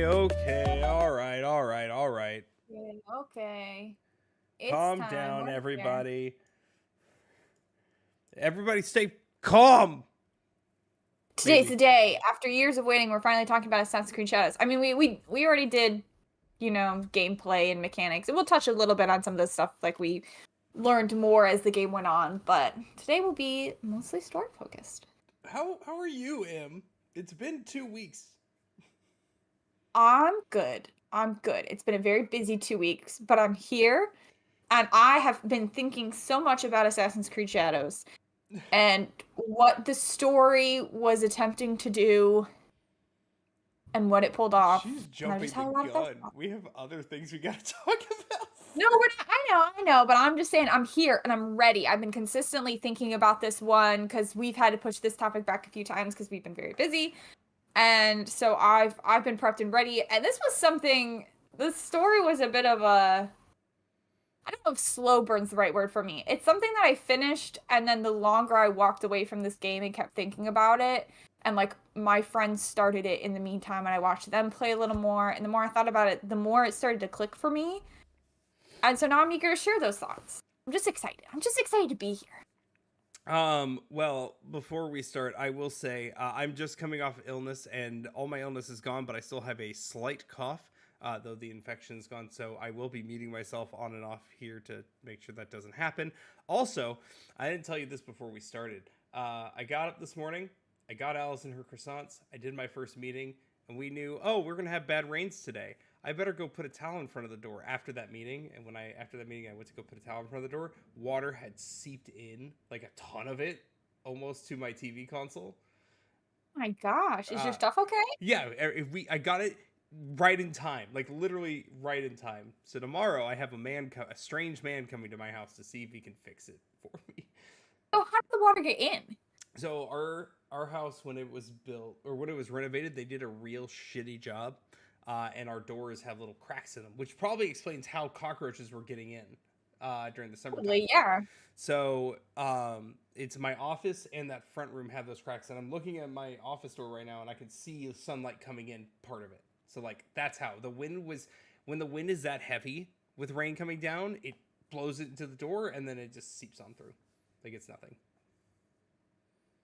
Okay, all right. Okay. It's Calm time. down, We're here. everybody. Everybody stay calm. Today's Maybe. the day. After years of waiting, we're finally talking about Assassin's Creed Shadows. I mean, we already did, gameplay and mechanics, and we'll touch a little bit on some of the stuff like we learned more as the game went on. But today will be mostly story focused. How are you, Em? It's been 2 weeks. I'm good. I'm good. It's been a very busy 2 weeks, but I'm here, and I have been thinking so much about Assassin's Creed Shadows and what the story was attempting to do and what it pulled off. She's And I jumping just the had a lot of thoughts gun. about it. We have other things we gotta talk about. No, we're not. I know, but I'm just saying I'm here and I'm ready. I've been consistently thinking about this one because we've had to push this topic back a few times because we've been very busy. And so I've been prepped and ready. And this was something. The story was a bit of a. I don't know if slow burn's the right word for me. It's something that I finished, and then the longer I walked away from this game and kept thinking about it, and like my friends started it in the meantime, and I watched them play a little more, and the more I thought about it, the more it started to click for me. And so now I'm eager to share those thoughts. I'm just excited. I'm just excited to be here. Well, before we start, I will say I'm just coming off illness, and all my illness is gone, but I still have a slight cough, though the infection's gone. So I will be muting myself on and off here to make sure that doesn't happen. Also, I didn't tell you this before we started. I got up this morning, I got Allison her croissants, I did my first meeting, and we knew, oh, we're gonna have bad rains today. I better go put a towel in front of the door after that meeting. And after that meeting, I went to go put a towel in front of the door. Water had seeped in, like a ton of it, almost to my TV console. Oh my gosh, is your Uh, stuff okay? yeah, I got it right in time, like literally right in time. So tomorrow I have a strange man coming to my house to see if he can fix it for me. So how did the water get in? So our house, when it was built or when it was renovated, they did a real shitty job. And our doors have little cracks in them, which probably explains how cockroaches were getting in during the summertime. Probably, yeah. So it's my office and that front room have those cracks, and I'm looking at my office door right now, and I can see sunlight coming in part of it. So like that's how the wind was. When the wind is that heavy with rain coming down, it blows it into the door, and then it just seeps on through, like it's nothing.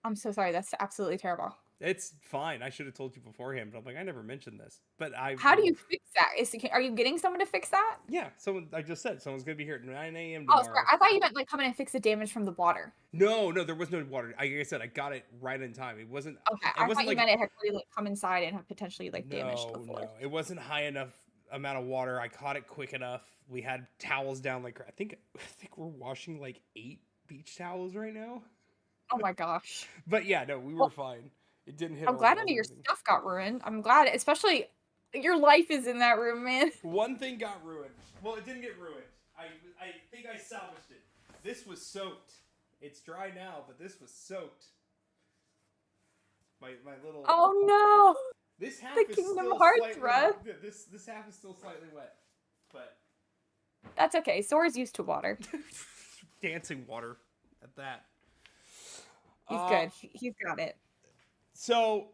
I'm so sorry. That's absolutely terrible. It's fine. I should have told you beforehand, but I'm like, I never mentioned this. But How do you fix that? Are you getting someone to fix that? yeah, someone. I just said someone's gonna be here at 9 a.m. Oh, sorry. tomorrow. I thought you meant like come in and fix the damage from the water. No, there was no water. Like I said, I got it right in time. It wasn't. Okay, It I wasn't thought you like meant it had really like come inside and have potentially like damaged the floor. no. It wasn't high enough amount of water. I caught it quick enough. We had towels down. Like I think we're washing like 8 beach towels right now. Oh my gosh. But yeah, no, we were Well, fine. It didn't hit I'm our glad none walls of or your anything. stuff got ruined. I'm glad, especially your life is in that room, man. One thing got ruined. Well, it didn't get ruined. I think I salvaged it. This was soaked. It's dry now, but this was soaked. My little. Oh no. This half The is Kingdom still Hearts slightly. run. This half is still slightly wet, but That's okay. Sora's used to water. dancing water at that. He's good. He's got it. So,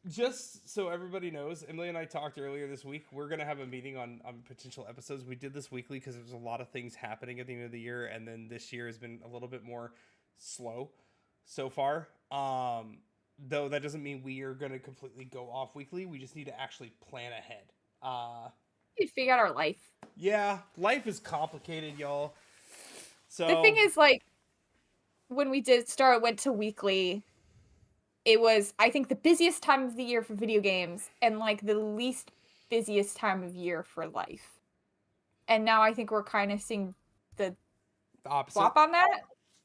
just so everybody knows, Emily and I talked earlier this week. We're gonna have a meeting on potential episodes. We did this weekly because there's a lot of things happening at the end of the year, and then this year has been a little bit more slow so far. Though that doesn't mean we are gonna completely go off weekly. We just need to actually plan ahead. We figure out our life. Yeah, life is complicated, y'all. So The thing is, like, when we went to weekly, it was, I think, the busiest time of the year for video games and, like, the least busiest time of year for life. And now I think we're kind of seeing the opposite. swap on that,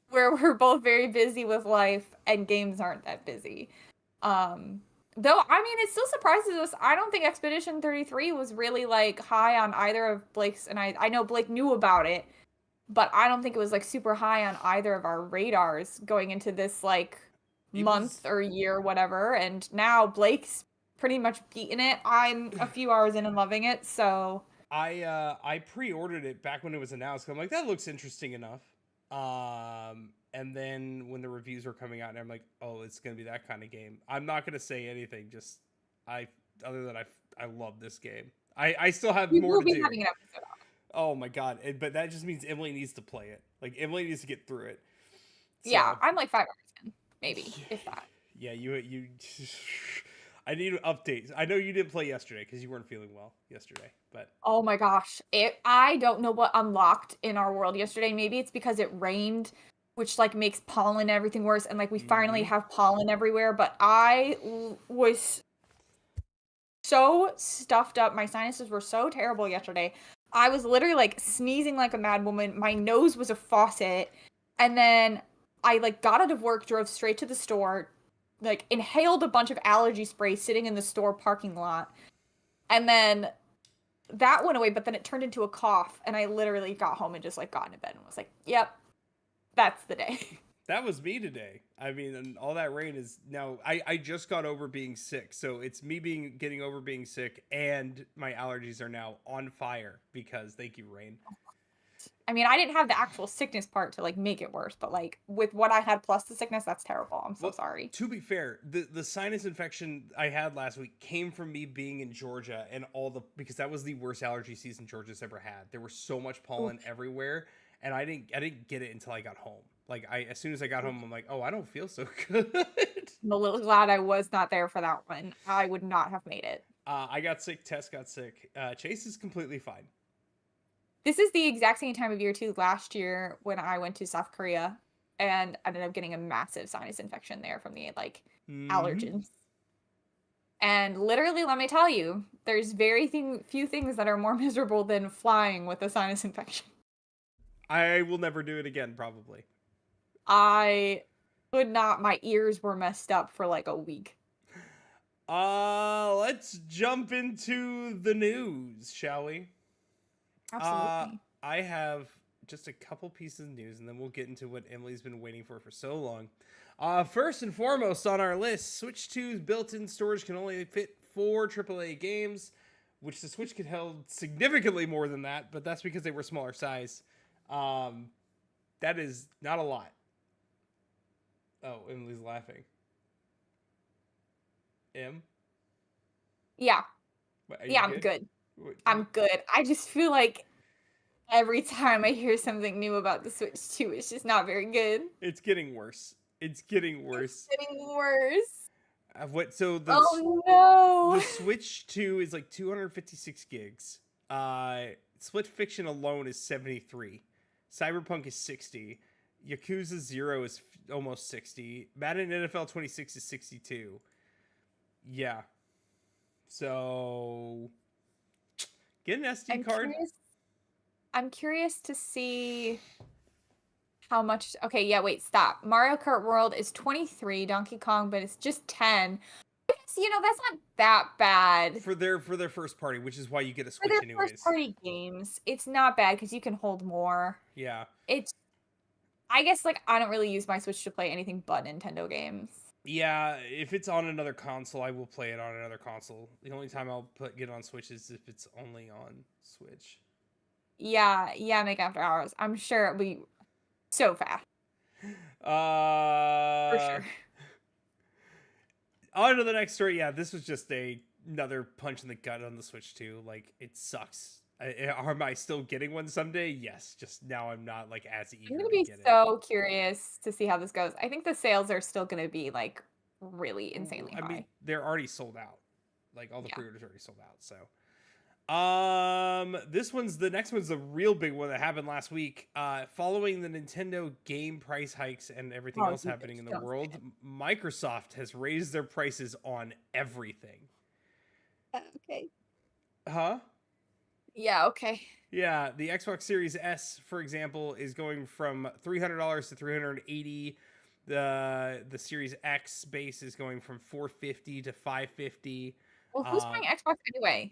where we're both very busy with life and games aren't that busy. Though, I mean, it still surprises us. I don't think Expedition 33 was really like high on either of Blake's, and I know Blake knew about it, but I don't think it was like super high on either of our radars going into this like It month was or year, whatever. And now Blake's pretty much beaten it. I'm a few hours in and loving it, so I pre-ordered it back when it was announced. I'm like, that looks interesting enough. And then when the reviews were coming out, and I'm like, oh, it's gonna be that kind of game. I'm not gonna say anything. Just I, other than I love this game. I still have we more will to be do. having an episode. Oh my god! But that just means Emily needs to play it. Like Emily needs to get through it. Yeah, So I'm like 5 hours in, maybe, if that. yeah, you. I need updates. I know you didn't play yesterday because you weren't feeling well yesterday, but Oh my gosh. I don't know what unlocked in our world yesterday. Maybe it's because it rained, which like makes pollen and everything worse, and like we finally mm-hmm. have pollen everywhere, but was so stuffed up. My sinuses were so terrible yesterday. I was literally like sneezing like a mad woman. My nose was a faucet. And then I like got out of work, drove straight to the store, like inhaled a bunch of allergy spray sitting in the store parking lot. And then that went away, but then it turned into a cough, and I literally got home and just like got into bed and was like, "Yep, that's the day." That was me today. I mean, and all that rain is now. I just got over being sick, so it's me getting over being sick, and my allergies are now on fire because thank you, rain. I mean, I didn't have the actual sickness part to like make it worse, but like with what I had plus the sickness, that's terrible. I'm so Well, sorry. to be fair, the sinus infection I had last week came from me being in Georgia and all the because that was the worst allergy season Georgia's ever had. There was so much pollen Oof, everywhere, and I didn't get it until I got home. Like I as soon as I got oof. home, I'm like, oh, I don't feel so good. I'm a little glad I was not there for that one. I would not have made it. I got sick. Tess got sick. Chase is completely fine. This is the exact same time of year too. Last year when I went to South Korea and ended up getting a massive sinus infection there from the like Mm-hmm. allergens. And literally, let me tell you, there's few things that are more miserable than flying with a sinus infection. I will never do it again, probably. I could not. My ears were messed up for like a week. Let's jump into the news, shall we? Uh, Absolutely. I have just a couple pieces of news, and then we'll get into what Emily's been waiting for so long. First and foremost on our list, Switch 2's built-in storage can only fit 4 AAA games, which the Switch could hold significantly more than that, but that's because they were smaller size. Um, that is not a lot. Oh, Emily's laughing. Em, Yeah. are you Yeah, I'm good? good. I'm good. I just feel like every time I hear something new about the Switch 2, it's just not very good. It's getting worse. It's getting It's worse. getting worse. What? So Oh the no. Switch 2 is like 256 gigs. Split Fiction alone is 73. Cyberpunk is 60. Yakuza 0 is almost 60. Madden NFL 26 is 62. Yeah. So get an SD I'm card. curious. I'm curious to see how much. Okay, yeah, wait, stop. Mario Kart World is 23, Donkey Kong, but it's just 10. I guess, that's not that bad. For their first party, which is why you get a For Switch their first anyways. party games, it's not bad because you can hold more. Yeah. It's, I guess, like, I don't really use my Switch to play anything but Nintendo games. Yeah, if it's on another console, I will play it on another console. The only time I'll get it on Switch is if it's only on Switch. Yeah, make after hours. I'm sure it'll be so fast. For Uh, sure. on to the next story. Yeah, this was just another punch in the gut on the Switch 2. Like it sucks. Am I still getting one someday? Yes. Just now I'm not like as I'm eager gonna to be get it. so curious to see how this goes. I think the sales are still gonna be like really insanely I mean, high. they're already sold out. Like all the Yeah. pre-orders are already sold out. So the next one's a real big one that happened last week. Following the Nintendo game price hikes and everything Oh, else you happening in the don't say world, Microsoft has raised their prices on everything. it. Okay. Huh? Yeah, okay. Yeah, the Xbox Series S, for example, is going from $300 to $380. The Series X base is going from 450 to 550. Well, who's Um, buying Xbox anyway?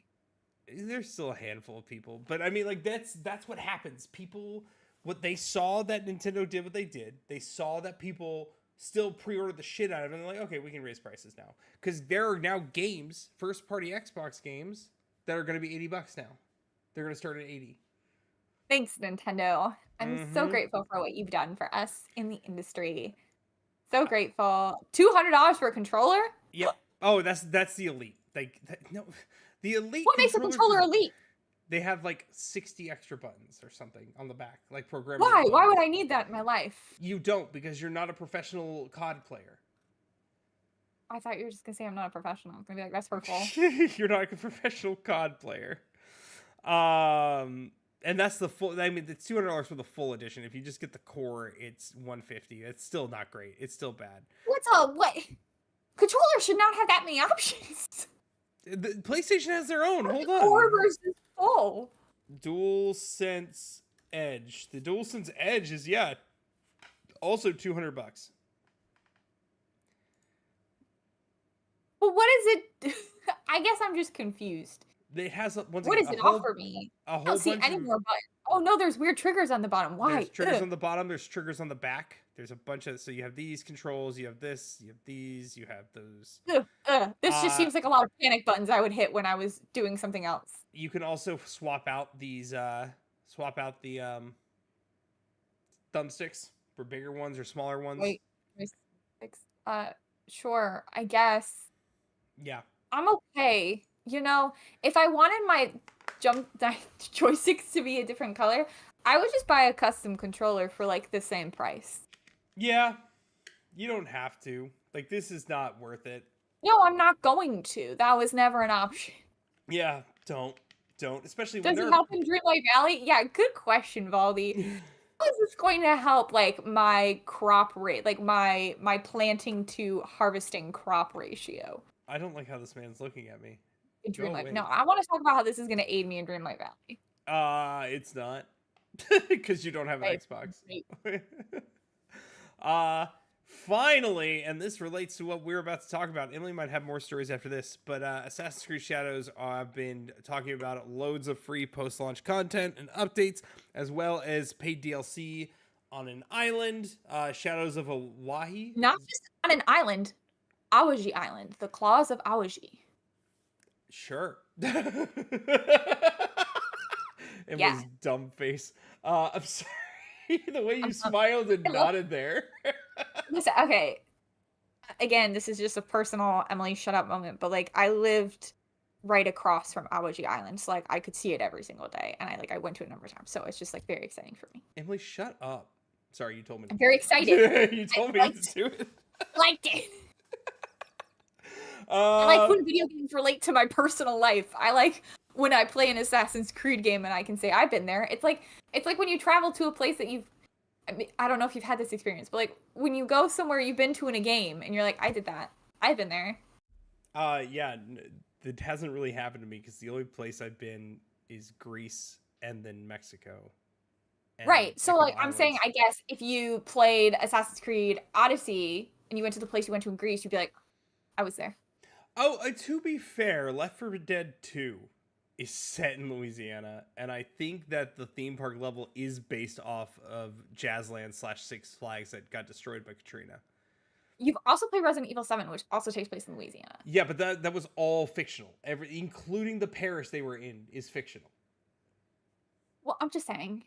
there's still a handful of people, but I mean, like that's what happens. People, what they saw that Nintendo did, what they did, they saw that people still pre-ordered the shit out of it, and they're like, okay, we can raise prices now because there are now games, first-party Xbox games that are going to be $80 now. They're going to start at 80. Thanks, Nintendo. I'm so Mm-hmm. grateful for what you've done for us in the industry. So grateful. $200 for a controller? Yep. Oh, that's the Elite. Like no, the Elite What makes a controllers. controller elite? They have like 60 extra buttons or something on the back, like Why? programmable Why would buttons. I need that in my life? You don't because you're not a professional COD player. I thought you were just gonna say I'm not a professional. I'm gonna be like, that's hurtful. You're not a professional COD player. And that's the full. I mean, it's $200 for the full edition. If you just get the core, it's 150. It's still not great. It's still bad. What? Controller should not have that many options. The PlayStation has their own. Hold Core on. versus full. DualSense Edge. The DualSense Edge is also $200. But what is it? I guess I'm just confused. It has What does it offer me? a I whole don't see bunch any of. more buttons. Oh no, there's weird triggers on the bottom. Why? There's triggers Ugh. on the bottom. There's triggers on the back. There's a bunch of. So you have these controls. You have this. You have these. You have those. Ugh, ugh. This just Uh, seems like a lot of panic buttons I would hit when I was doing something else. you can also swap out these. Swap out the thumbsticks for bigger ones or smaller ones. Wait, there's six. Sure, I guess. Yeah. I'm okay. You know, if I wanted my joysticks to be a different color, I would just buy a custom controller for like the same price. Yeah. You don't have to. Like this is not worth it. No, I'm not going to. That was never an option. Yeah. Don't. Especially when Does it they're. help in Dreamlight Valley? Yeah, good question, Valdi. How is this going to help like my crop rate, like my planting to harvesting crop ratio? I don't like how this man's looking at me. In Go Dreamlight. away. No, I want to talk about how this is going to aid me in Dreamlight Valley. It's not. Because you don't have an Right. Xbox. Finally, and this relates to what we're about to talk about. Emily might have more stories after this, but Assassin's Creed Shadows, I've been talking about loads of free post-launch content and updates, as well as paid DLC on an island, Shadows of Hawaii. Not just on an island, Awaji Island, the claws of Awaji. Sure. It Yeah. was dumb face. I'm sorry. The way you I'm- smiled and hello? nodded there. Listen, okay. Again, this is just a personal Emily shut up moment, but like I lived right across from Awaji Island, so like I could see it every single day, and I went to it a number of times, so it's just like very exciting for me. Emily, shut up. Sorry, you told me. I'm very excited. You told me liked- to do it. Liked it. I like when video games relate to my personal life. I like when I play an Assassin's Creed game and I can say I've been there. It's like when you travel to a place that you've. I mean, I don't know if you've had this experience, but like when you go somewhere you've been to in a game and you're like, I did that. I've been there. Yeah, it hasn't really happened to me because the only place I've been is Greece and then Mexico. And Right. So a like couple I'm saying, islands. I guess if you played Assassin's Creed Odyssey and you went to the place you went to in Greece, you'd be like, I was there. Oh, to be fair, Left 4 Dead 2 is set in Louisiana, and I think that the theme park level is based off of Jazzland / Six Flags that got destroyed by Katrina. You've also played Resident Evil 7, which also takes place in Louisiana. Yeah, but that was all fictional. Including the parish they were in is fictional. Well, I'm just saying.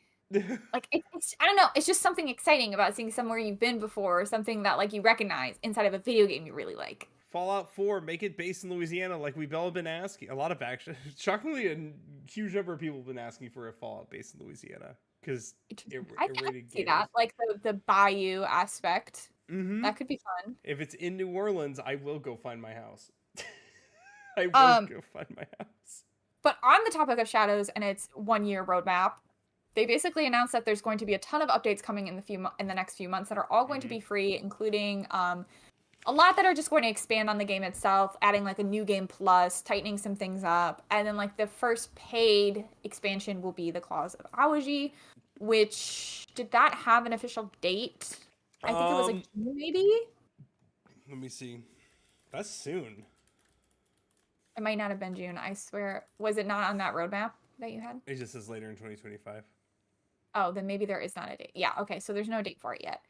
Like it's I don't know, it's just something exciting about seeing somewhere you've been before, or something that like you recognize inside of a video game you really like. Fallout 4, make it based in Louisiana like we've all been asking. A lot of action. Shockingly, a huge number of people have been asking for a Fallout based in Louisiana. Because I can see that. Like the bayou aspect. Mm-hmm. That could be fun. If it's in New Orleans, I will go find my house. I will go find my house. But on the topic of Shadows and its 1-year roadmap, they basically announced that there's going to be a ton of updates coming in the next few months that are all going to be free, including a lot that are just going to expand on the game itself, adding like a new game plus, tightening some things up, and then like the first paid expansion will be the Claws of Awaji, which did that have an official date? I think it was like Um, June, maybe. let me see. That's soon. It might not have been June. I swear. Was it not on that roadmap that you had? It just says later in 2025. Oh, then maybe there is not a date. Yeah, okay. So there's no date for it yet.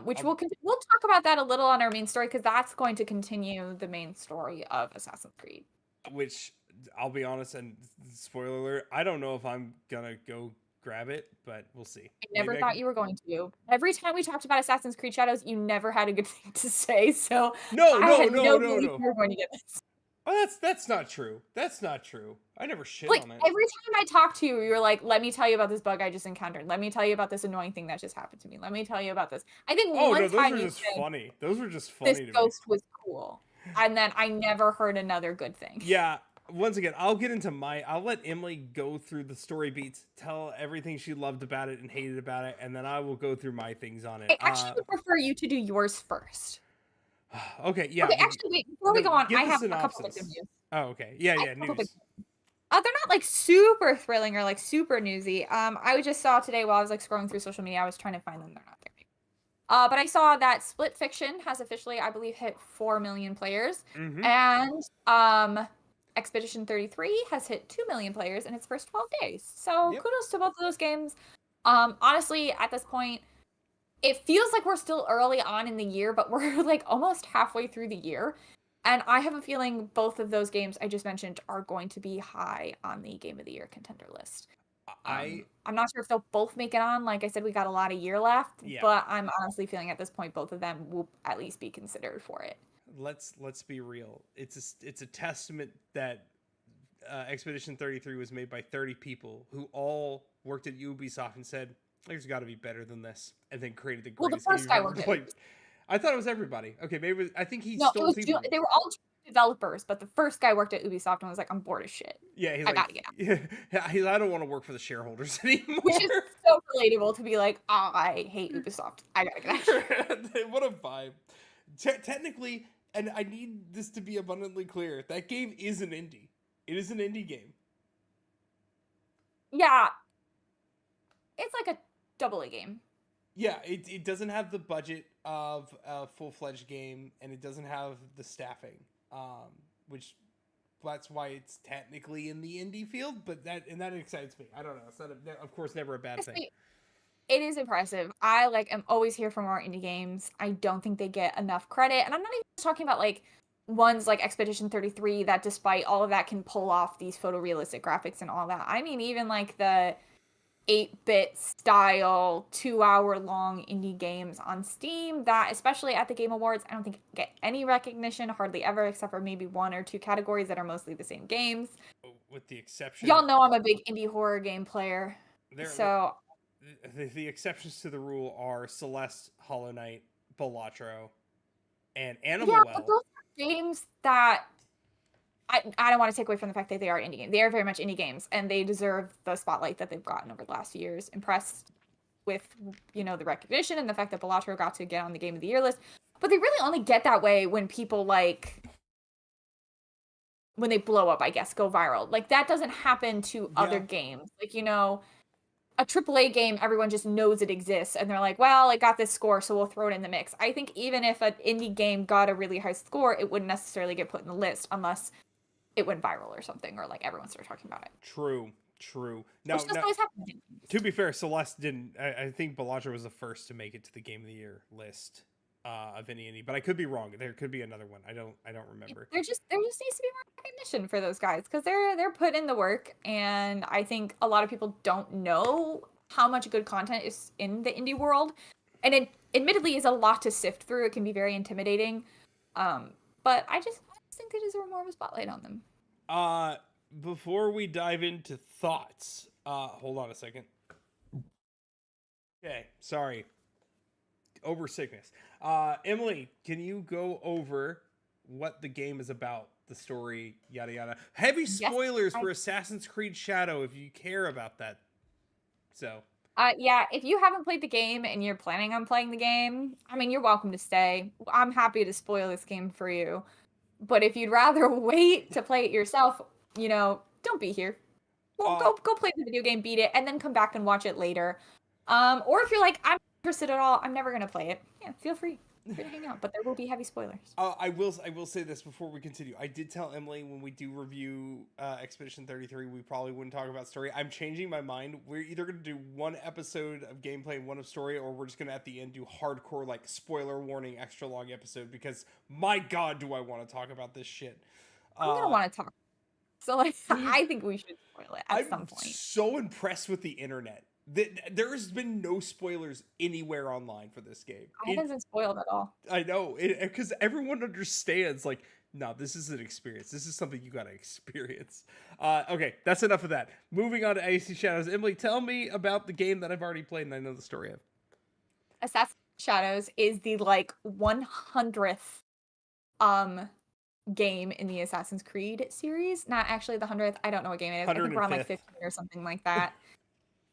Which I'll we'll talk about that a little on our main story because that's going to continue the main story of Assassin's Creed. which I'll be honest and spoiler alert, I don't know if I'm gonna go grab it, but we'll see. I never Maybe I thought can. you were going to. Every time we talked about Assassin's Creed Shadows, you never had a good thing to say. So No, I no, had no, no no, belief no. you were going to get this. Oh, that's not true. That's not true. I never shit Like on it. every time I talk to you, you're like, "Let me tell you about this bug I just encountered. Let me tell you about this annoying thing that just happened to me. Let me tell you about this." I think Oh one no, those time were you just said funny. Those were just this funny to me. ghost was cool, and then I never heard another good thing. Yeah. Once again, I'll get into I'll let Emily go through the story beats, tell everything she loved about it and hated about it, and then I will go through my things on it. I actually would prefer you to do yours first. Okay, yeah. Okay, actually, wait, before we No, go on, I give the have a couple bits of synopsis. news. Oh, okay. Yeah, I have yeah. a couple bits. News. They're not like super thrilling or like super newsy. I just saw today while I was like scrolling through social media, I was trying to find them. They're not there. But I saw that Split Fiction has officially, I believe, hit 4 million players, Mm-hmm. and Expedition 33 has hit 2 million players in its first 12 days. So Yep. kudos to both of those games. Honestly, at this point, it feels like we're still early on in the year, but we're like almost halfway through the year. And I have a feeling both of those games I just mentioned are going to be high on the Game of the Year contender list. I I'm not sure if they'll both make it on. Like I said, we got a lot of year left, yeah. but I'm honestly feeling at this point both of them will at least be considered for it. Let's be real. It's a testament that Expedition 33 was made by 30 people who all worked at Ubisoft and said, "There's got to be better than this," and then created the Well, the greatest game first you've guy ever worked at played. I thought it was everybody. Okay, maybe it was, I think he No, it stole was people. they were all developers, but the first guy worked at Ubisoft and was like, I'm bored as shit. Yeah, he's I like, gotta get out. yeah, I don't want to work for the shareholders anymore. Which is so relatable to be like, oh, I hate Ubisoft. I gotta get out. What a vibe. Technically, and I need this to be abundantly clear, that game is an indie. It is an indie game. Yeah. It's like a double A game. Yeah, it doesn't have the budget of a full-fledged game, and it doesn't have the staffing, which that's why it's technically in the indie field, but that excites me. I don't know. It's not, of course, never a bad thing. It is impressive. I am always here for more indie games. I don't think they get enough credit, and I'm not even talking about like ones like Expedition 33 that despite all of that can pull off these photorealistic graphics and all that. I mean even like the 8-bit style 2-hour long indie games on Steam that, especially at the Game Awards, I don't think get any recognition hardly ever, except for maybe 1 or 2 categories that are mostly the same games. With the exception, y'all know I'm a big indie horror game player, so the exceptions to the rule are Celeste, Hollow Knight, Balatro, and Animal yeah, Well. but those are games that I don't want to take away from the fact that they are indie games. They are very much indie games, and they deserve the spotlight that they've gotten over the last few years. Impressed with, the recognition and the fact that Balatro got to get on the Game of the Year list. But they really only get that way when people, when they blow up, I guess, go viral. Like, that doesn't happen to other games. Like, a AAA game, everyone just knows it exists, and they're like, well, it got this score, so we'll throw it in the mix. I think even if an indie game got a really high score, it wouldn't necessarily get put in the list unless it went viral or something, or like everyone started talking about it. True. Now, which doesn't always happen. To be fair, Celeste didn't. I think Balatro was the first to make it to the Game of the Year list of any indie, but I could be wrong. There could be another one. I don't remember. There just needs to be more recognition for those guys because they're put in the work, and I think a lot of people don't know how much good content is in the indie world, and it admittedly is a lot to sift through. It can be very intimidating, but I just think they deserve more of a spotlight on them. Before we dive into thoughts, hold on a second. Okay, sorry. Over sickness. Emily, can you go over what the game is about, the story, yada yada? Heavy spoilers for Assassin's Creed Shadow if you care about that. So. Yeah, if you haven't played the game and you're planning on playing the game, I mean, you're welcome to stay. I'm happy to spoil this game for you. But if you'd rather wait to play it yourself, don't be here. Well, go play the video game, beat it, and then come back and watch it later. Or if you're like, I'm interested at all, I'm never gonna play it. Yeah, feel free to hang out, but there will be heavy spoilers. I will say this before we continue. I did tell Emily when we do review Expedition 33, we probably wouldn't talk about story. I'm changing my mind. We're either going to do one episode of gameplay and one of story, or we're just going to at the end do hardcore like spoiler warning extra long episode, because my god, do I want to talk about this shit. I'm gonna want to talk. So like, I think we should spoil it at some I'm point. so impressed with the internet. There's been no spoilers anywhere online for this game. I haven't been spoiled at all. I know, because everyone understands, like, no, this is an experience. This is something you gotta experience. Okay, that's enough of that. Moving on to AC Shadows. Emily, tell me about the game that I've already played and I know the story of. Assassin's Shadows is the like 100th game in the Assassin's Creed series. Not actually the 100th. I don't know what game it is. I think we're on like 15 or something like that.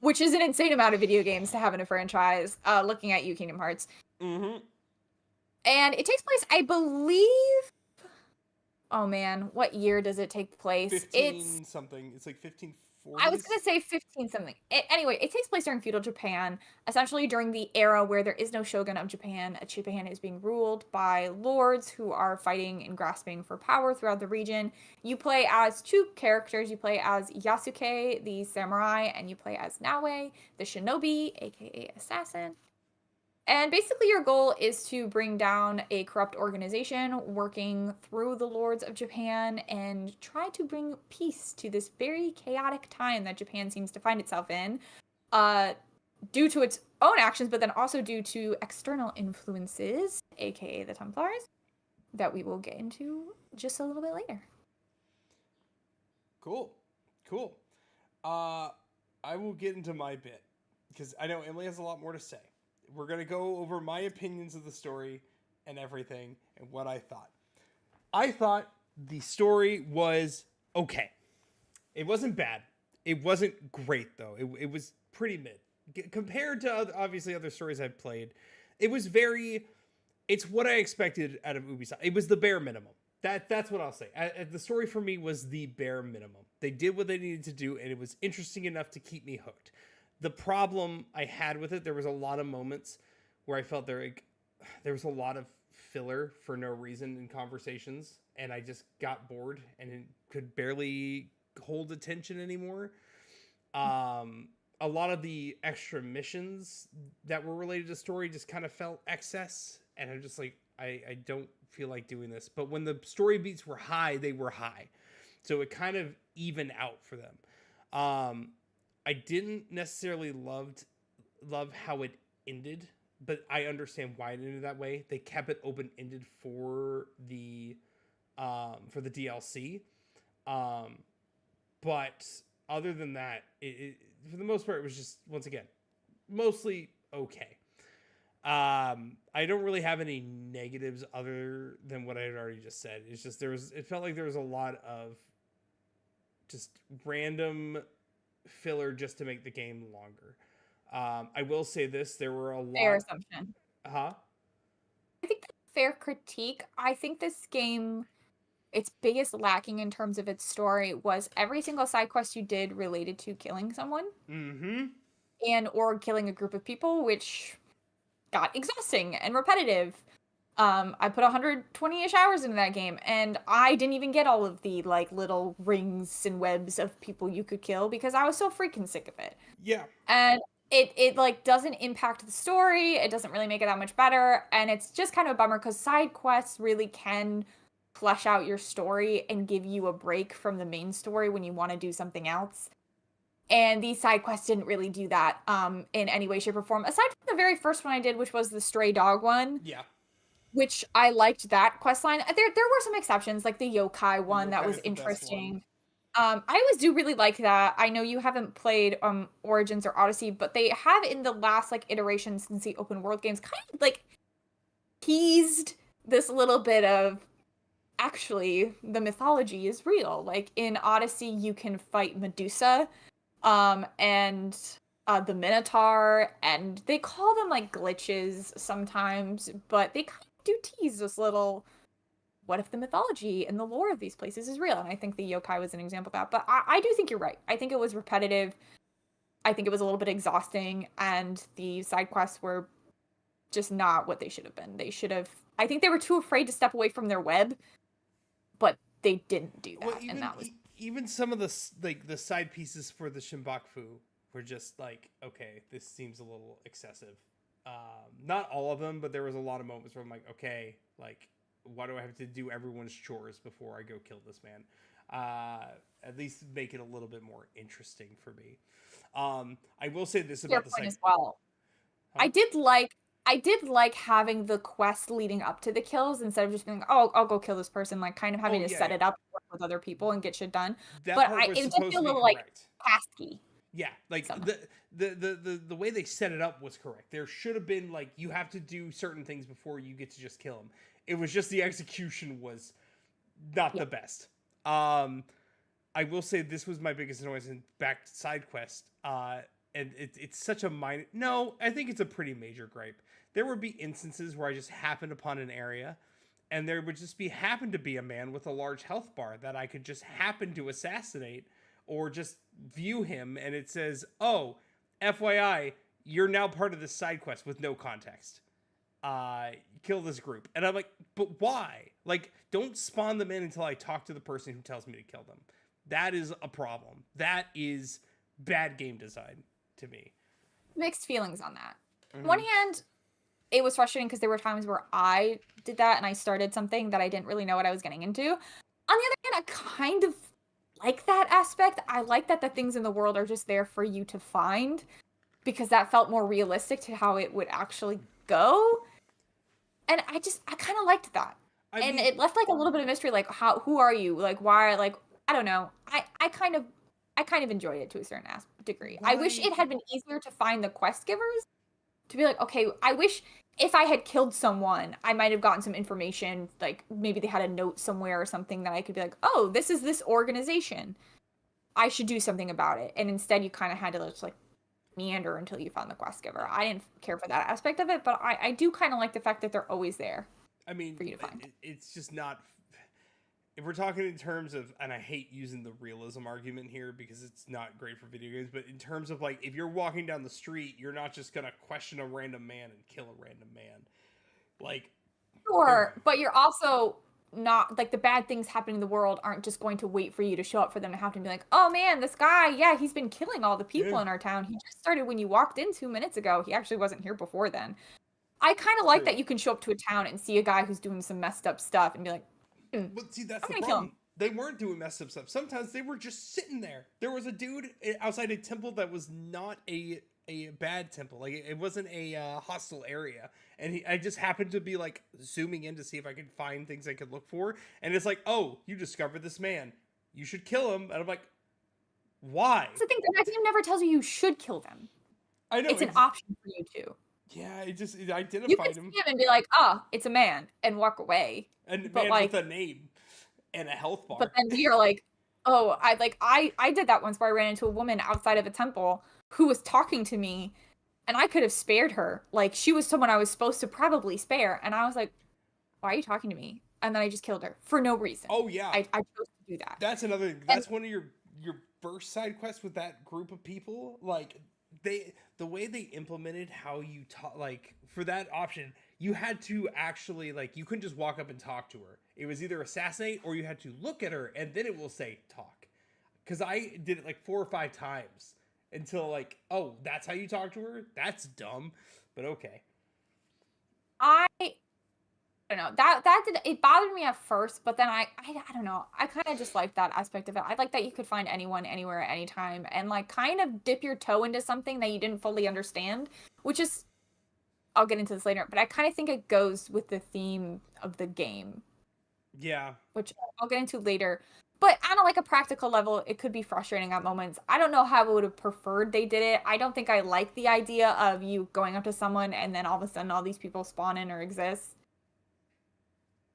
Which is an insane amount of video games to have in a franchise. Looking at you, Kingdom Hearts. Mm-hmm. And it takes place, I believe. Oh man, what year does it take place? 15 something. It's like 1540s. I was gonna say 15 something. Anyway, it takes place during feudal Japan, essentially during the era where there is no shogun of Japan. Japan is being ruled by lords who are fighting and grasping for power throughout the region. You play as two characters. You play as Yasuke, the samurai, and you play as Naoe, the shinobi, aka assassin. And basically your goal is to bring down a corrupt organization working through the lords of Japan and try to bring peace to this very chaotic time that Japan seems to find itself in, due to its own actions, but then also due to external influences, aka the Templars, that we will get into just a little bit later. Cool. I will get into my bit, because I know Emily has a lot more to say. We're going to go over my opinions of the story and everything and what I thought. I thought the story was okay. It wasn't bad. It wasn't great, though. It was pretty mid. Compared to obviously other stories I've played, it's what I expected out of Ubisoft. It was the bare minimum. That's what I'll say. The story for me was the bare minimum. They did what they needed to do, and it was interesting enough to keep me hooked. The problem I had with it, there was a lot of moments where I felt there was a lot of filler for no reason in conversations, and I just got bored and could barely hold attention anymore. A lot of the extra missions that were related to story just kind of felt excess, and I'm just like, I don't feel like doing this. But when the story beats were high, they were high. So it kind of evened out for them. I didn't necessarily love how it ended, but I understand why it ended that way. They kept it open-ended for the DLC. But other than that, it for the most part, it was just, once again, mostly okay. I don't really have any negatives other than what I had already just said. It's just it felt like there was a lot of just random filler just to make the game longer. I will say this, there were a lot... Fair assumption. Huh? I think that's a fair critique. I think this game, its biggest lacking in terms of its story was every single side quest you did related to killing someone. Mm-hmm. And or killing a group of people, which got exhausting and repetitive. I put 120-ish hours into that game, and I didn't even get all of the like little rings and webs of people you could kill because I was so freaking sick of it. Yeah. And it like doesn't impact the story. It doesn't really make it that much better, and it's just kind of a bummer because side quests really can flesh out your story and give you a break from the main story when you want to do something else. And these side quests didn't really do that in any way, shape, or form. Aside from the very first one I did, which was the stray dog one. Yeah. Which I liked that quest line. There were some exceptions, like the yokai one that was interesting. I always do really like that. I know you haven't played Origins or Odyssey, but they have in the last like iteration since the open world games kind of like teased this little bit of actually the mythology is real. Like in Odyssey, you can fight Medusa, and the Minotaur, and they call them like glitches sometimes, but they kind of do tease this little, what if the mythology and the lore of these places is real? And I think the yokai was an example of that. But I do think you're right. I think it was repetitive. I think it was a little bit exhausting, and the side quests were just not what they should have been. They should have. I think they were too afraid to step away from their web, but they didn't do Well, that, and that was even some of the the side pieces for the Shimbakfu were just like, okay, this seems a little excessive. Not all of them, but there was a lot of moments where I'm like, okay, like, why do I have to do everyone's chores before I go kill this man? At least make it a little bit more interesting for me. I will say this fair about the point second. as well. Huh? I did like having the quest leading up to the kills instead of just being, oh, I'll go kill this person, like kind of Oh having to yeah, set yeah. it up with other people and get shit done. That But part was it did supposed feel to a be little like correct. tasky Yeah, like somehow. the way they set it up was correct. There should have been like you have to do certain things before you get to just kill him. It was just the execution was not Yeah. the best. I will say this was my biggest annoyance in back to side quest. And it's such a minor. No, I think it's a pretty major gripe. There would be instances where I just happened upon an area, and there would just happen to be a man with a large health bar that I could just happen to assassinate or just view him, and it says, "Oh, FYI, you're now part of this side quest with no context. Kill this group." And I'm like, "But why? Like, don't spawn them in until I talk to the person who tells me to kill them." That is a problem. That is bad game design to me. Mixed feelings on that. On one Mhm. hand, it was frustrating because there were times where I did that and I started something that I didn't really know what I was getting into. On the other hand, I kind of like that aspect. I like that the things in the world are just there for you to find because that felt more realistic to how it would actually go. And I kind of liked that. I And mean, it left like a little bit of mystery, like who are you? Like why? Like I don't know. I kind of enjoyed it to a certain degree. I wish why? it had been easier to find the quest givers to be like, okay, I wish if I had killed someone, I might have gotten some information. Like maybe they had a note somewhere or something that I could be like, oh, this is this organization. I should do something about it. And instead, you kind of had to just like meander until you found the quest giver. I didn't care for that aspect of it, but I do kind of like the fact that they're always there I mean, for you to find. it's just not. If we're talking in terms of, and I hate using the realism argument here because it's not great for video games, but in terms of like, if you're walking down the street, you're not just gonna question a random man and kill a random man. Like, Sure, but you're also not like the bad things happening in the world aren't just going to wait for you to show up for them to have to be like, oh man, this guy, yeah, he's been killing all the people yeah, in our town. He just started when you walked in 2 minutes ago. He actually wasn't here before then. I kind of like true. that you can show up to a town and see a guy who's doing some messed up stuff and be like, But see, that's I'm the gonna kill him. problem. They weren't doing messed up stuff. Sometimes they were just sitting there. There was a dude outside a temple that was not a bad temple. Like it wasn't a hostile area, and I just happened to be like zooming in to see if I could find things I could look for. And it's like, oh, you discovered this man. You should kill him. And I'm like, why? That's the thing. The game never tells you you should kill them. I know It's an option for you to. yeah, it You identified can see him him and be like, oh, it's a man, and walk away. and But man like, with a name and a health but bar. then we are like, oh, I did that once where I ran into a woman outside of a temple who was talking to me, and I could have spared her. Like she was someone I was supposed to probably spare, and I was like, why are you talking to me? And then I just killed her for no reason. Oh yeah, I chose to do that. that's another. And That's one of your first side quests with that group of people. Like the way they implemented how you talk, like for that option, you had to actually like you couldn't just walk up and talk to her. It was either assassinate or you had to look at her and then it will say talk. Because I did it like 4 or 5 times until like, oh, that's how you talk to her. That's dumb, but okay. I don't know. That did it bothered me at first, but then I don't know. I kind of just like that aspect of it. I like that you could find anyone anywhere at any time and like kind of dip your toe into something that you didn't fully understand, which is I'll get into this later, but I kind of think it goes with the theme of the game, Yeah, which I'll get into later. But on a, like a practical level, it could be frustrating at moments. I don't know how I would have preferred they did it. I don't think I like the idea of you going up to someone and then all of a sudden all these people spawn in or exist.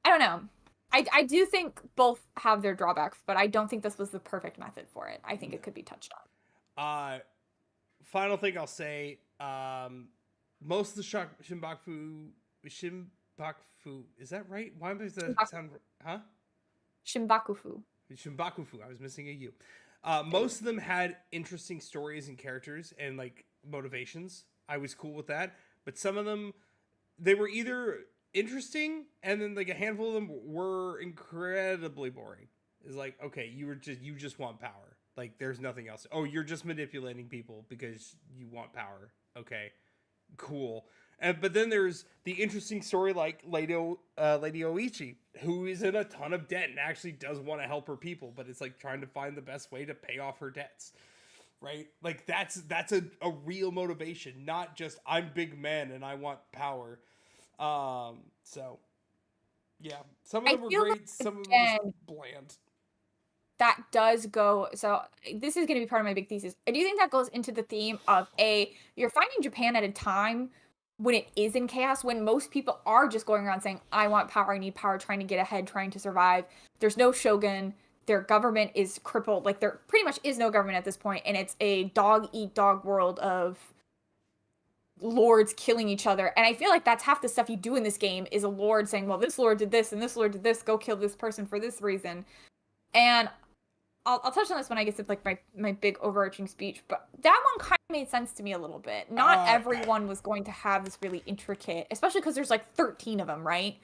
I don't know. I do think both have their drawbacks, but I don't think this was the perfect method for it. I think no. it could be touched on. Uh, final thing I'll say. Most of the Shimbakufu, is that right? Why does that sound? Huh? Shimbakufu. Shimbakufu. I was missing a U. Most of them had interesting stories and characters and like motivations. I was cool with that, but some of them they were either interesting, and then like a handful of them were incredibly boring. It's like, okay, you just want power. Like there's nothing else. Oh, you're just manipulating people because you want power. Okay, cool. But then there's the interesting story like Lady Oichi, who is in a ton of debt and actually does want to help her people, but it's like trying to find the best way to pay off her debts. Right? Like that's a real motivation, not just I'm big man and I want power. So yeah, some of I them were feel like great, some of them just again, bland. that does go. So this is going to be part of my big thesis. I do think that goes into the theme of you're finding Japan at a time when it is in chaos, when most people are just going around saying, I want power, I need power, trying to get ahead, trying to survive. There's no shogun. Their government is crippled. Like there pretty much is no government at this point, and it's a dog eat dog world of lords killing each other. And I feel like that's half the stuff you do in this game is a lord saying, well, this lord did this and this lord did this, go kill this person for this reason. And I'll touch on this when I get to like my big overarching speech, but that one kind of made sense to me a little bit. Not everyone was going to have this really intricate, especially because there's like 13 of them, right?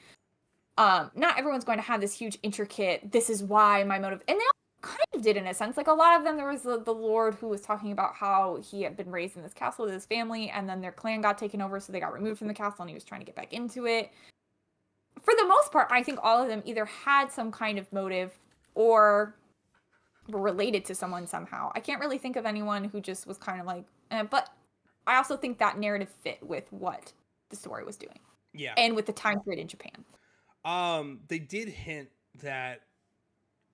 Not everyone's going to have this huge intricate, this is why my motive, and they all kind of did in a sense. Like a lot of them, there was the lord who was talking about how he had been raised in this castle with his family, and then their clan got taken over, so they got removed from the castle, and he was trying to get back into it. For the most part, I think all of them either had some kind of motive or were related to someone somehow. I can't really think of anyone who just was kind of like, but I also think that narrative fit with what the story was doing. Yeah. And with the time period in Japan. They did hint that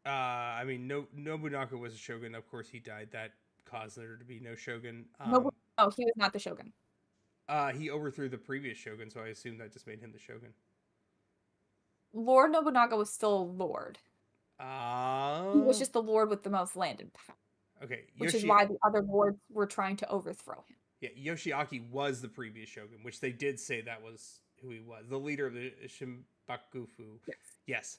I mean Nobunaga was a shogun, of course he died. That caused there to be no shogun. No, he was not the shogun. He overthrew the previous shogun, so I assume that just made him the shogun. Lord Nobunaga was still lord. He was just the lord with the most land and power. Okay. Which is why the other lords were trying to overthrow him. Yeah, Yoshiaki was the previous shogun, which they did say that was who he was. The leader of the Shimbakufu. Yes.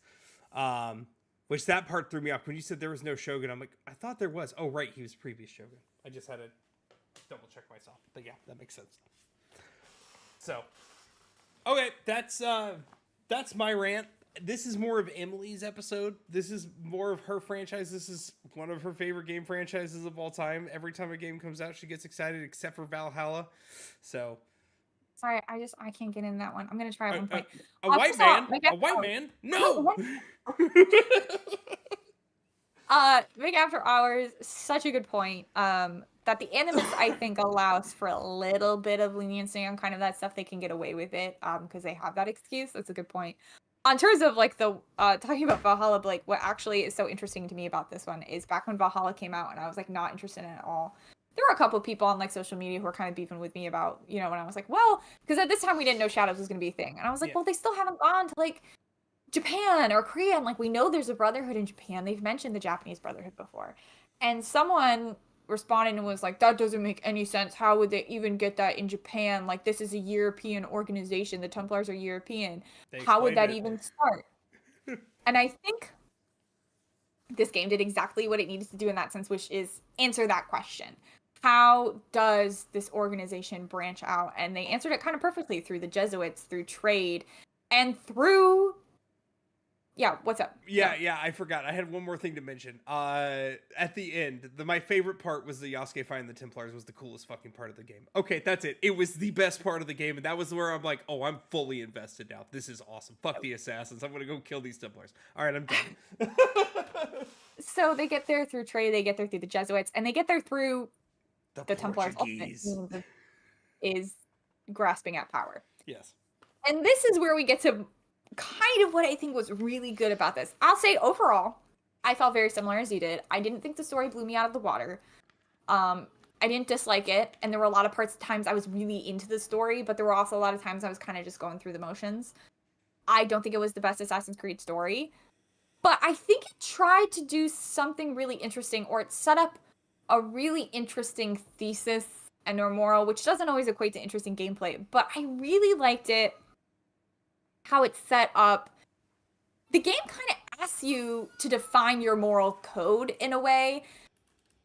Which that part threw me off. When you said there was no shogun, I'm like, I thought there was. Oh, right, he was previous shogun. I just had to double check myself. But yeah, that makes sense. So, okay, that's my rant. This is more of Emily's episode. This is more of her franchise. This is one of her favorite game franchises of all time. Every time a game comes out, she gets excited, except for Valhalla. So, sorry, I can't get in that one. I'm gonna try at one point. A white man? No. Big After Hours, such a good point. That the Animus, I think, allows for a little bit of leniency on kind of that stuff. They can get away with it, because they have that excuse. That's a good point. On terms of like the talking about Valhalla, Blake, what actually is so interesting to me about this one is back when Valhalla came out and I was like not interested in it at all. There were a couple of people on like social media who were kind of beefing with me about, when I was like, well, because at this time we didn't know Shadows was going to be a thing. And I was like, well, they still haven't gone to like Japan or Korea. And like, we know there's a brotherhood in Japan. They've mentioned the Japanese brotherhood before. And someone responded and was like, that doesn't make any sense. How would they even get that in Japan? Like, this is a European organization. The Templars are European. How would that even start? And I think this game did exactly what it needed to do in that sense, which is answer that question. How does this organization branch out? And they answered it kind of perfectly through the Jesuits, through trade, and through... Yeah, what's up? Yeah, I forgot. I had one more thing to mention. At the end, my favorite part was the Yasuke fighting the Templars was the coolest fucking part of the game. Okay, that's it. It was the best part of the game, and that was where I'm like, oh, I'm fully invested now. This is awesome. Fuck the assassins. I'm gonna go kill these Templars. All right, I'm done. So they get there through trade, they get there through the Jesuits, and they get there through the Templars' ultimate is grasping at power. Yes. And this is where we get to kind of what I think was really good about this. I'll say overall, I felt very similar as you did. I didn't think the story blew me out of the water. I didn't dislike it, and there were a lot of times I was really into the story, but there were also a lot of times I was kind of just going through the motions. I don't think it was the best Assassin's Creed story, but I think it tried to do something really interesting, or it set up a really interesting thesis and or moral, which doesn't always equate to interesting gameplay, but I really liked it. How it's set up. The game kind of asks you to define your moral code in a way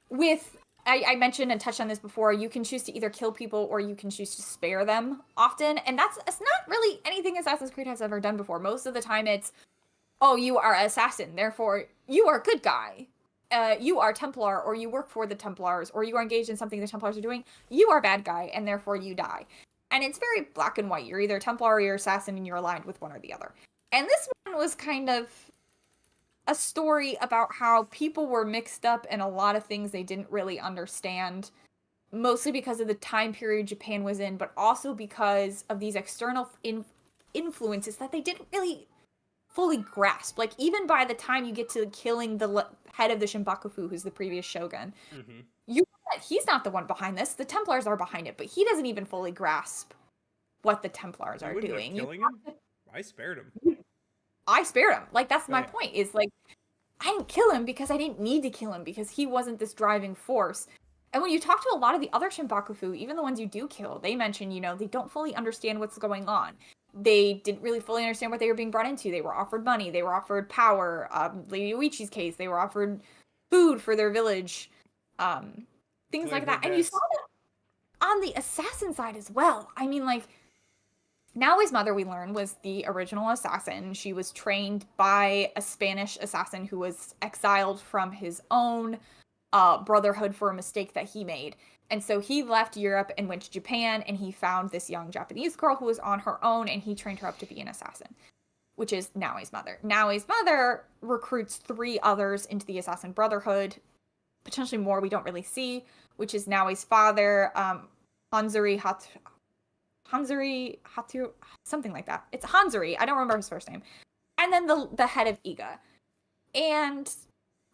with I mentioned and touched on this before. You can choose to either kill people or you can choose to spare them often. And it's not really anything Assassin's Creed has ever done before. Most of the time it's, oh, you are an assassin, therefore you are a good guy. You are Templar, or you work for the Templars, or you are engaged in something the Templars are doing. You are a bad guy, and therefore you die. And it's very black and white. You're either Templar or you're assassin, and you're aligned with one or the other. And this one was kind of a story about how people were mixed up in a lot of things they didn't really understand, mostly because of the time period Japan was in, but also because of these external influences that they didn't really fully grasp. Like, even by the time you get to killing the head of the Shinbakufu, who's the previous shogun, you know that he's not the one behind this. The Templars are behind it, but he doesn't even fully grasp what the Templars are doing. Killing him? I spared him. I spared him. Like, that's my point, is like, I didn't kill him because I didn't need to kill him, because he wasn't this driving force. And when you talk to a lot of the other Shinbakufu, even the ones you do kill, they mention, they don't fully understand what's going on. They didn't really fully understand what they were being brought into. They were offered money. They were offered power. Lady Uichi's case, they were offered food for their village. Things like that. And you saw that on the assassin side as well. I mean, like, Naoi's mother, we learn, was the original assassin. She was trained by a Spanish assassin who was exiled from his own brotherhood for a mistake that he made. And so he left Europe and went to Japan, and he found this young Japanese girl who was on her own, and he trained her up to be an assassin, which is Naoi's mother. Naoi's mother recruits 3 others into the assassin brotherhood, potentially more we don't really see, which is Naoi's father, Hanzuri Hatu, something like that. It's Hanzuri. I don't remember his first name. And then the head of Iga. And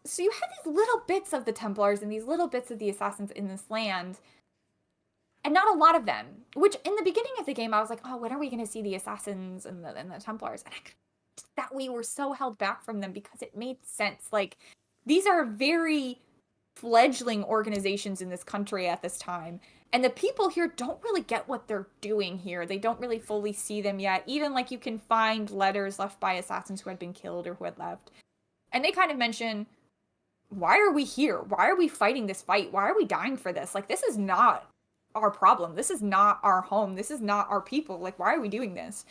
so you have these little bits of the Templars and these little bits of the assassins in this land, and not a lot of them, which in the beginning of the game, I was like, oh, when are we going to see the assassins and the Templars? And that we were so held back from them because it made sense. Like, these are very fledgling organizations in this country at this time. And the people here don't really get what they're doing here. They don't really fully see them yet. Even, like, you can find letters left by assassins who had been killed or who had left. And they kind of mention, why are we here? Why are we fighting this fight? Why are we dying for this? Like, this is not our problem. This is not our home. This is not our people. Like, why are we doing this?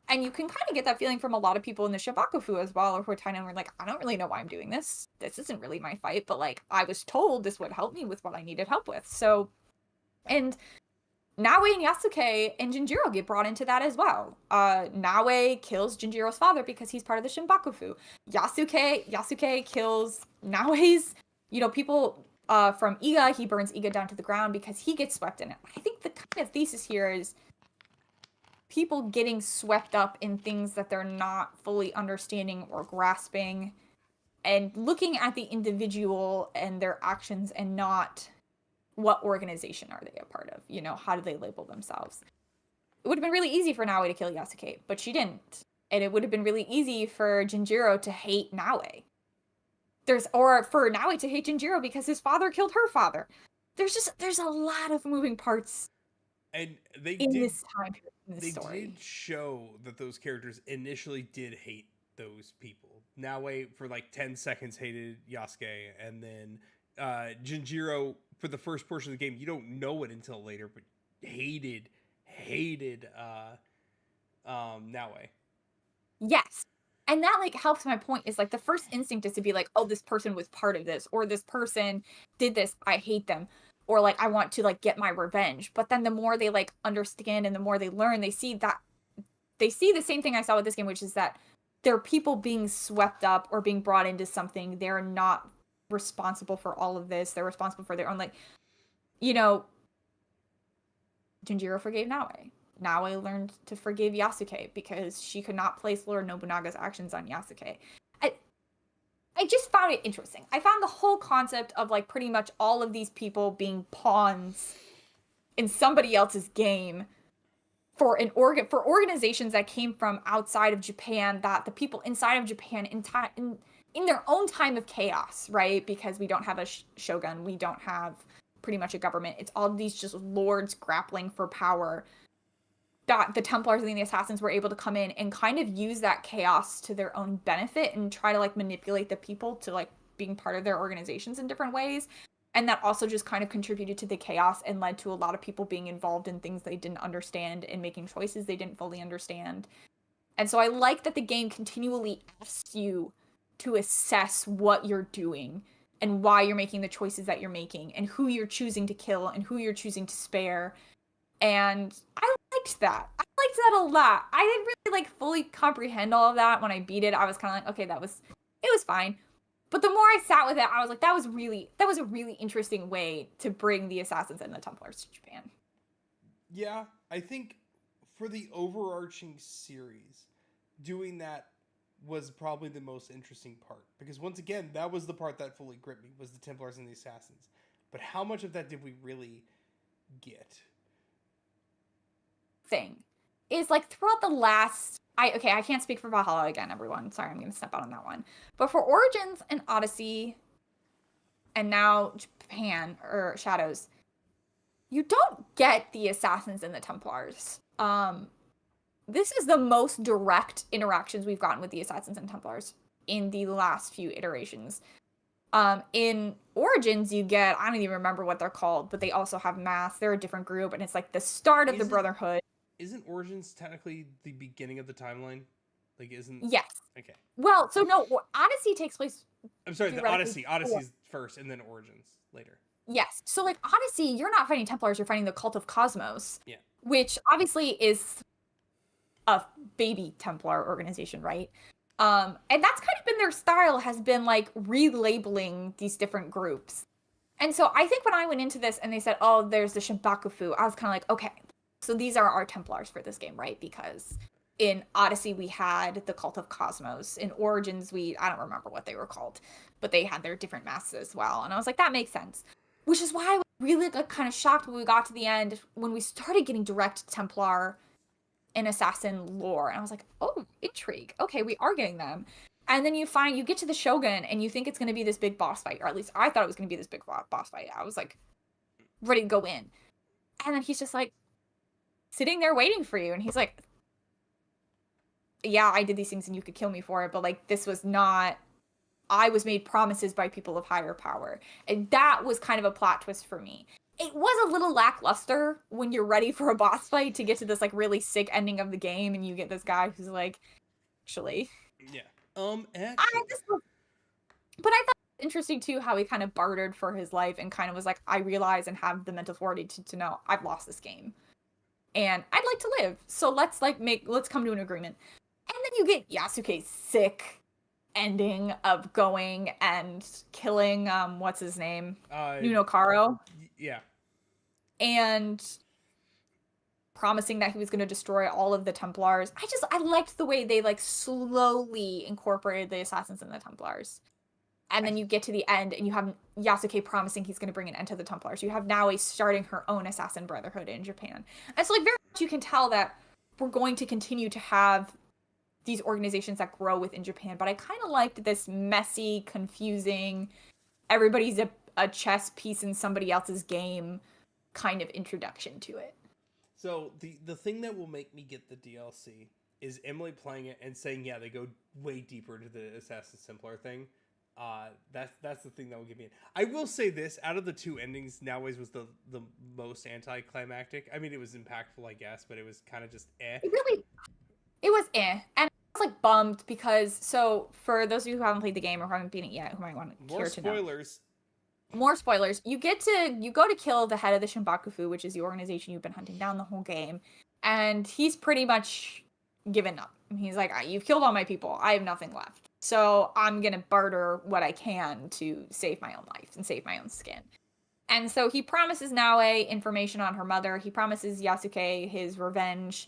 And you can kind of get that feeling from a lot of people in the Shibakufu as well, who are kind of like, I don't really know why I'm doing this. This isn't really my fight, but, like, I was told this would help me with what I needed help with. So, and Naoe and Yasuke and Jinjiro get brought into that as well. Naoe kills Jinjiro's father because he's part of the Shinbakufu. Yasuke kills Naoe's, people from Iga. He burns Iga down to the ground because he gets swept in it. I think the kind of thesis here is people getting swept up in things that they're not fully understanding or grasping, and looking at the individual and their actions and not what organization are they a part of? How do they label themselves? It would have been really easy for Naoe to kill Yasuke, but she didn't. And it would have been really easy for Jinjiro to hate Naoe. Or for Naoe to hate Jinjiro because his father killed her father. There's a lot of moving parts. And this time period, in this story. They did show that those characters initially did hate those people. Naoe, for like 10 seconds, hated Yasuke, and then Jinjiro, for the first portion of the game, you don't know it until later, but hated Naoe. Yes. And that, like, helps my point, is, like, the first instinct is to be like, oh, this person was part of this, or this person did this, I hate them, or, like, I want to, like, get my revenge. But then the more they, like, understand and the more they learn, they see the same thing I saw with this game, which is that they're people being swept up or being brought into something. They're not responsible for all of this. They're responsible for their own, like, Jinjiro forgave Naoe. Naoe learned to forgive Yasuke because she could not place Lord Nobunaga's actions on Yasuke. I just found it interesting. I found the whole concept of, like, pretty much all of these people being pawns in somebody else's game for organizations that came from outside of Japan, that the people inside of Japan in their own time of chaos, right? Because we don't have a shogun, we don't have pretty much a government. It's all these just lords grappling for power. That the Templars and the Assassins were able to come in and kind of use that chaos to their own benefit and try to, like, manipulate the people to, like, being part of their organizations in different ways. And that also just kind of contributed to the chaos and led to a lot of people being involved in things they didn't understand and making choices they didn't fully understand. And so I like that the game continually asks you to assess what you're doing and why you're making the choices that you're making and who you're choosing to kill and who you're choosing to spare. And I liked that. I liked that a lot. I didn't really like fully comprehend all of that when I beat it. I was kind of like, okay, it was fine. But the more I sat with it, I was like, that was a really interesting way to bring the Assassins and the Templars to Japan. Yeah, I think for the overarching series, doing that was probably the most interesting part. Because once again, that was the part that fully gripped me, was the Templars and the Assassins. But how much of that did we really get? Thing is like throughout the last I can't speak for Valhalla again, everyone. Sorry, I'm gonna step out on that one. But for Origins and Odyssey and now Japan or Shadows, you don't get the Assassins and the Templars. This is the most direct interactions we've gotten with the Assassins and Templars in the last few iterations. In Origins, you get, I don't even remember what they're called, but they also have Mass. They're a different group, and it's like the start of the Brotherhood. Isn't Origins technically the beginning of the timeline? Like, isn't... Yes. Okay. Well, so no, Odyssey takes place... I'm sorry, the Odyssey. Odyssey's first, and then Origins later. Yes. So, like, Odyssey, you're not fighting Templars, you're fighting the Cult of Cosmos. Yeah. Which, obviously, is a baby Templar organization, right? And that's kind of been their style, has been, like, relabeling these different groups. And so, I think when I went into this and they said, oh, there's the Shinbakufu, I was kind of like, okay, so these are our Templars for this game, right? Because in Odyssey, we had the Cult of Cosmos. In Origins, I don't remember what they were called, but they had their different masks as well. And I was like, that makes sense. Which is why I was really kind of shocked when we got to the end, when we started getting direct Templar and Assassin lore. And I was like, oh, intrigue. Okay, we are getting them. And then you get to the Shogun and you think it's going to be this big boss fight, or at least I thought it was going to be this big boss fight. I was like, ready to go in. And then he's just like, sitting there waiting for you, and he's like, yeah, I did these things and you could kill me for it, but like, this was not, I was made promises by people of higher power. And that was kind of a plot twist for me. It was a little lackluster when you're ready for a boss fight to get to this like really sick ending of the game, and you get this guy who's like, actually. Yeah. Actually. But I thought it was interesting too how he kind of bartered for his life and kind of was like, I realize and have the mental fortitude to know I've lost this game. And I'd like to live. So let's come to an agreement. And then you get Yasuke's sick ending of going and killing what's his name? Nuno Karo. Yeah. And promising that he was going to destroy all of the Templars. I liked the way they like slowly incorporated the Assassins and the Templars. And then you get to the end and you have Yasuke promising he's going to bring an end to the Templars. You have Naoe starting her own Assassin Brotherhood in Japan. And so like very much you can tell that we're going to continue to have these organizations that grow within Japan. But I kind of liked this messy, confusing, everybody's a chess piece in somebody else's game kind of introduction to it. So the thing that will make me get the DLC is Emily playing it and saying, yeah, they go way deeper to the Assassin Templar thing. That's the thing that will get me in. I will say this, out of the two endings, Naoe's was the most anticlimactic. I mean, it was impactful, I guess, but it was kind of just eh. It was eh. And I was like bummed because, so for those of you who haven't played the game or haven't beaten it yet, who might want to care to know. More spoilers. You go to kill the head of the Shinbakufu, which is the organization you've been hunting down the whole game, and he's pretty much given up. He's like, you've killed all my people. I have nothing left. So I'm going to barter what I can to save my own life and save my own skin. And so he promises Naoe information on her mother. He promises Yasuke his revenge.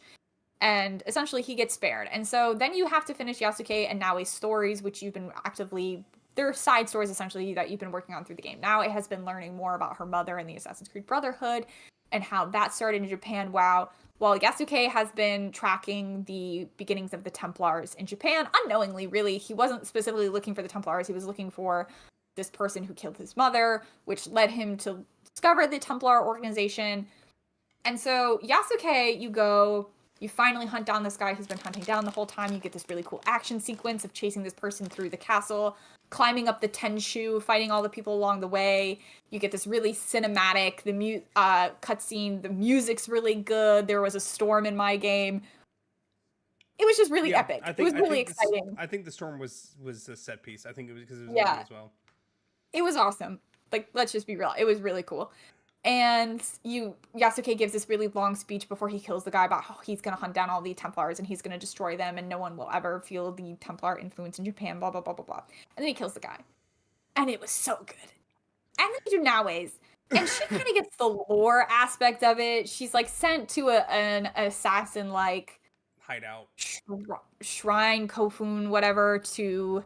And essentially he gets spared. And so then you have to finish Yasuke and Naoe's stories, which you've been actively... They're side stories, essentially, that you've been working on through the game. Naoe has been learning more about her mother and the Assassin's Creed Brotherhood and how that started in Japan. While Yasuke has been tracking the beginnings of the Templars in Japan, unknowingly, really. He wasn't specifically looking for the Templars. He was looking for this person who killed his mother, which led him to discover the Templar organization. And so Yasuke, You finally hunt down this guy who's been hunting down the whole time. You get this really cool action sequence of chasing this person through the castle, climbing up the Tenshu, fighting all the people along the way. You get this really cinematic, cutscene. The music's really good. There was a storm in my game. It was just really epic. It was really exciting. I think the storm was a set piece. I think it was because it was Yeah. moving as well. It was awesome. Like, let's just be real. It was really cool. And Yasuke gives this really long speech before he kills the guy about how he's going to hunt down all the Templars and he's going to destroy them and no one will ever feel the Templar influence in Japan, blah, blah, blah, blah, blah. And then he kills the guy. And it was so good. And then you do Naoe's. And she kind of gets the lore aspect of it. She's, like, sent to an assassin, like... hideout. Shrine, Kofun, whatever, to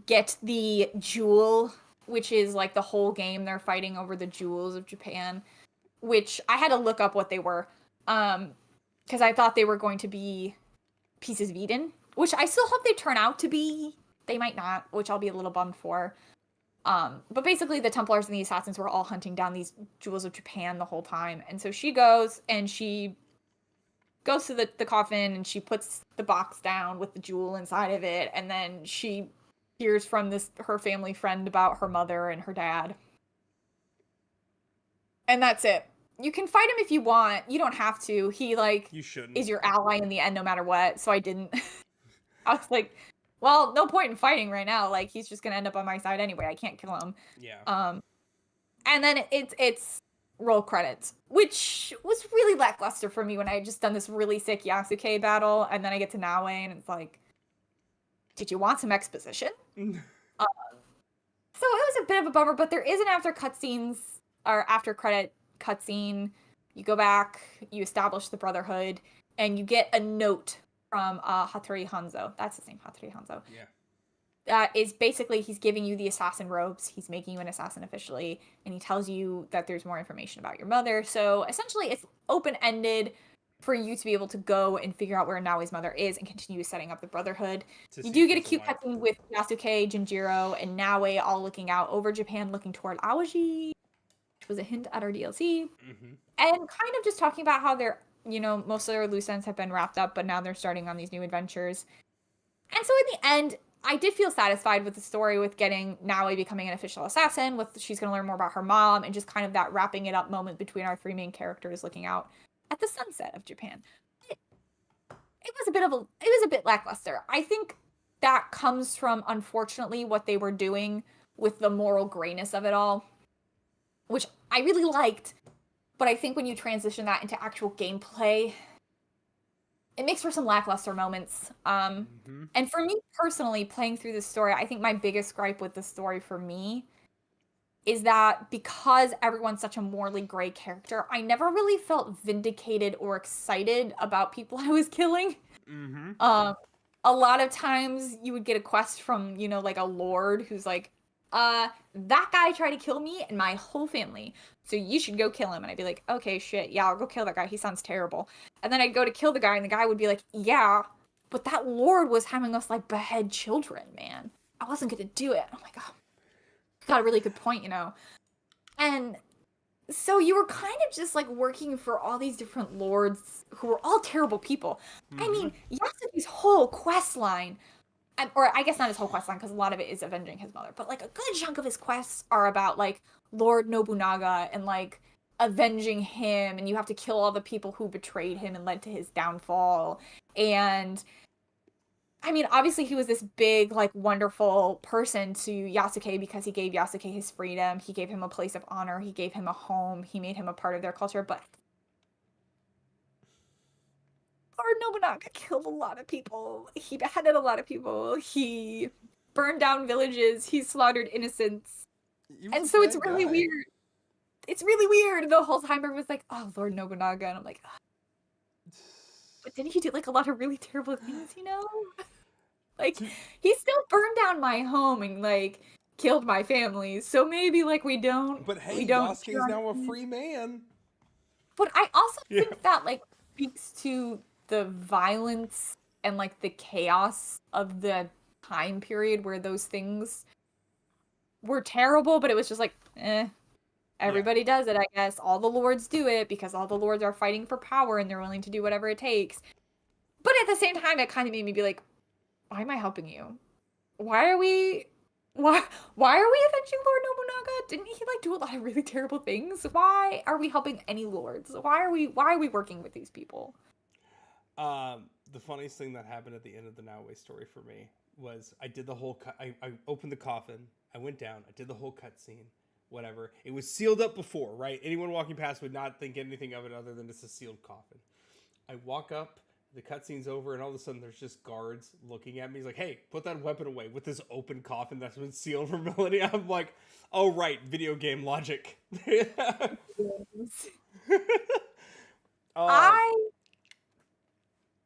get the jewel, which is like the whole game they're fighting over the jewels of Japan, which I had to look up what they were, because I thought they were going to be pieces of Eden, which I still hope they turn out to be. They might not, which I'll be a little bummed for. But basically the Templars and the Assassins were all hunting down these jewels of Japan the whole time, and so she goes and she goes to the coffin and she puts the box down with the jewel inside of it, and then she hears from her family friend about her mother and her dad. And that's it. You can fight him if you want. You don't have to. He, like, you shouldn't. Is your ally in the end no matter what, so I didn't. I was like, well, no point in fighting right now. Like, he's just gonna end up on my side anyway. I can't kill him. Yeah. And then it's roll credits, which was really lackluster for me when I had just done this really sick Yasuke battle, and then I get to Naoe, and it's like, did you want some exposition? So it was a bit of a bummer, but there is an after credit cutscene. You go back, you establish the Brotherhood, and you get a note from Hattori Hanzo. That's his name, Hattori Hanzo. Yeah. Is basically he's giving you the assassin robes. He's making you an assassin officially, and he tells you that there's more information about your mother. So essentially, it's open-ended for you to be able to go and figure out where Naoe's mother is and continue setting up the Brotherhood. You do get a cute cutscene with Yasuke, Jinjiro, and Naoe all looking out over Japan, looking toward Awaji, which was a hint at our DLC. Mm-hmm. And kind of just talking about how they're, most of their loose ends have been wrapped up, but now they're starting on these new adventures. And so in the end, I did feel satisfied with the story, with getting Naoe becoming an official assassin, she's going to learn more about her mom, and just kind of that wrapping it up moment between our three main characters looking out at the sunset of Japan. It was a bit lackluster. I think that comes from, unfortunately, what they were doing with the moral grayness of it all, which I really liked, but I think when you transition that into actual gameplay, it makes for some lackluster moments. And for me personally, playing through this story, I think my biggest gripe with the story for me is that because everyone's such a morally gray character, I never really felt vindicated or excited about people I was killing. Mm-hmm. A lot of times you would get a quest from, like a lord who's like, that guy tried to kill me and my whole family, so you should go kill him. And I'd be like, okay, shit, yeah, I'll go kill that guy. He sounds terrible. And then I'd go to kill the guy, and the guy would be like, yeah, but that lord was having us, like, behead children, man. I wasn't gonna do it. I'm like, oh, got a really good point, And so you were kind of just, like, working for all these different lords who were all terrible people. Mm-hmm. I mean, Yasuke's whole quest line, or I guess not his whole quest line, because a lot of it is avenging his mother, but, like, a good chunk of his quests are about, like, Lord Nobunaga and, like, avenging him, and you have to kill all the people who betrayed him and led to his downfall. And I mean, obviously he was this big, like, wonderful person to Yasuke because he gave Yasuke his freedom, he gave him a place of honor, he gave him a home, he made him a part of their culture, but Lord Nobunaga killed a lot of people. He beheaded a lot of people. He burned down villages. He slaughtered innocents. And so it's really weird. It's really weird. The whole time everyone's like, oh, Lord Nobunaga. And I'm like, oh. But didn't he do, like, a lot of really terrible things, Like, he still burned down my home and, like, killed my family. So maybe, like, we don't. But hey, Yasuke's now a free man. But I also think that, like, speaks to the violence and, like, the chaos of the time period where those things were terrible, but it was just like, everybody does it, I guess. All the lords do it because all the lords are fighting for power and they're willing to do whatever it takes. But at the same time, it kind of made me be like, why am I helping you? Why are we why are we avenging Lord Nobunaga? Didn't he like do a lot of really terrible things? Why are we helping any lords? Why are we working with these people? The funniest thing that happened at the end of the Naoe story for me was I did the whole cut. I opened the coffin. I went down. I did the whole cutscene. Whatever. It was sealed up before, right? Anyone walking past would not think anything of it other than it's a sealed coffin. I walk up. The cutscene's over, and all of a sudden there's just guards looking at me. He's like, hey, put that weapon away with this open coffin that's been sealed for millennia. I'm like, oh, right, video game logic. I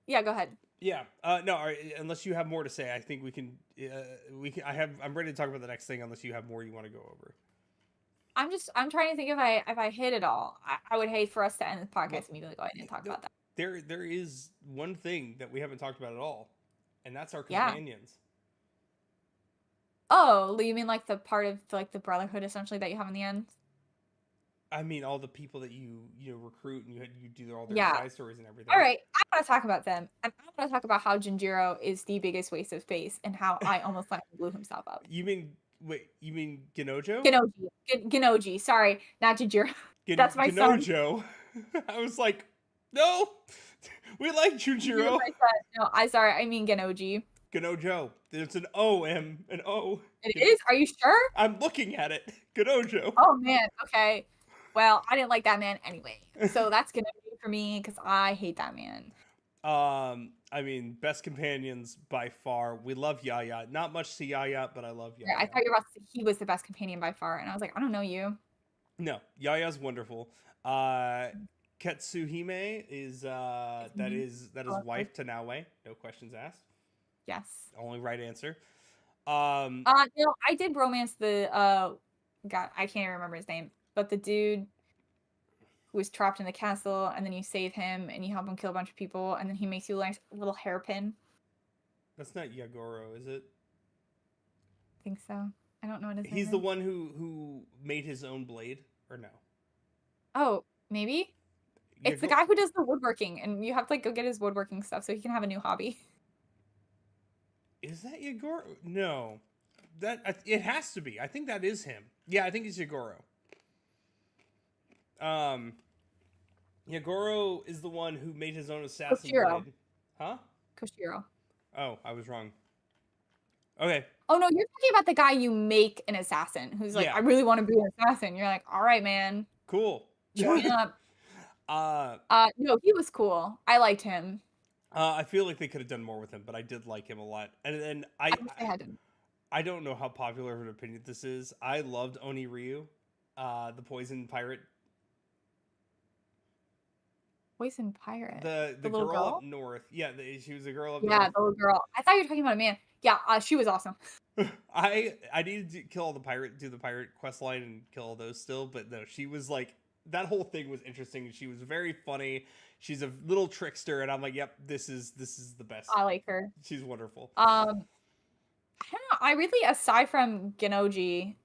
Yeah, go ahead. Yeah. No, all right, unless you have more to say, I think we can. I'm ready to talk about the next thing. Unless you have more you want to go over. I'm trying to think if I hit it all. I would hate for us to end this podcast and me be like, oh, I didn't talk about that. There is one thing that we haven't talked about at all, and that's our Yeah. companions. Oh, you mean like the part of like the brotherhood essentially that you have in the end? I mean, all the people that you recruit and you do all their Yeah. side stories and everything. All right, I want to talk about them. And I want to talk about how Jinjiro is the biggest waste of space and how I almost let him blew himself up. You mean Genojo? Genoji. Sorry, not Jinjiro. That's my son. Genojo. I was like, no, we like Junjiro. No, I mean Genoji. Genojo. There's an O and an O. It is? Are you sure? I'm looking at it. Genojo. Oh man. Okay. Well, I didn't like that man anyway, so that's Genoji for me because I hate that man. I mean, best companions by far. We love Yaya. Not much to Yaya, but I love Yaya. Yeah, I thought you were about to say he was the best companion by far, and I was like, I don't know you. No, Yaya's wonderful. Ketsuhime is that is wife to Naoe. No questions asked. Yes. Only right answer. No, I did romance the God, I can't even remember his name, but the dude who was trapped in the castle, and then you save him and you help him kill a bunch of people, and then he makes you a nice little hairpin. That's not Yagoro, is it? I think so. I don't know what his name is. He's the one who made his own blade, or no? Oh, maybe? It's the guy who does the woodworking, and you have to like go get his woodworking stuff so he can have a new hobby. Is that Yagoro? No. It has to be. I think that is him. Yeah, I think it's Yagoro. Yagoro is the one who made his own assassin blade. Huh? Koshiro. Oh, I was wrong. Okay. Oh no, you're talking about the guy you make an assassin who's like, I really want to be an assassin. You're like, all right, man. Cool. Join up. No, he was cool. I liked him. I feel like they could have done more with him, but I did like him a lot. And then I don't know how popular of an opinion this is. I loved Oni Ryu, the poison pirate. Poison pirate. The little girl up north. Yeah, she was a girl up north. Yeah, the little girl. I thought you were talking about a man. Yeah, she was awesome. I needed to kill all the do the pirate quest line and kill all those still, but no, she was like, that whole thing was interesting. She was very funny. She's a little trickster, and I'm like, yep, this is the best. I like her. She's wonderful. I don't know. I really, aside from Genoji,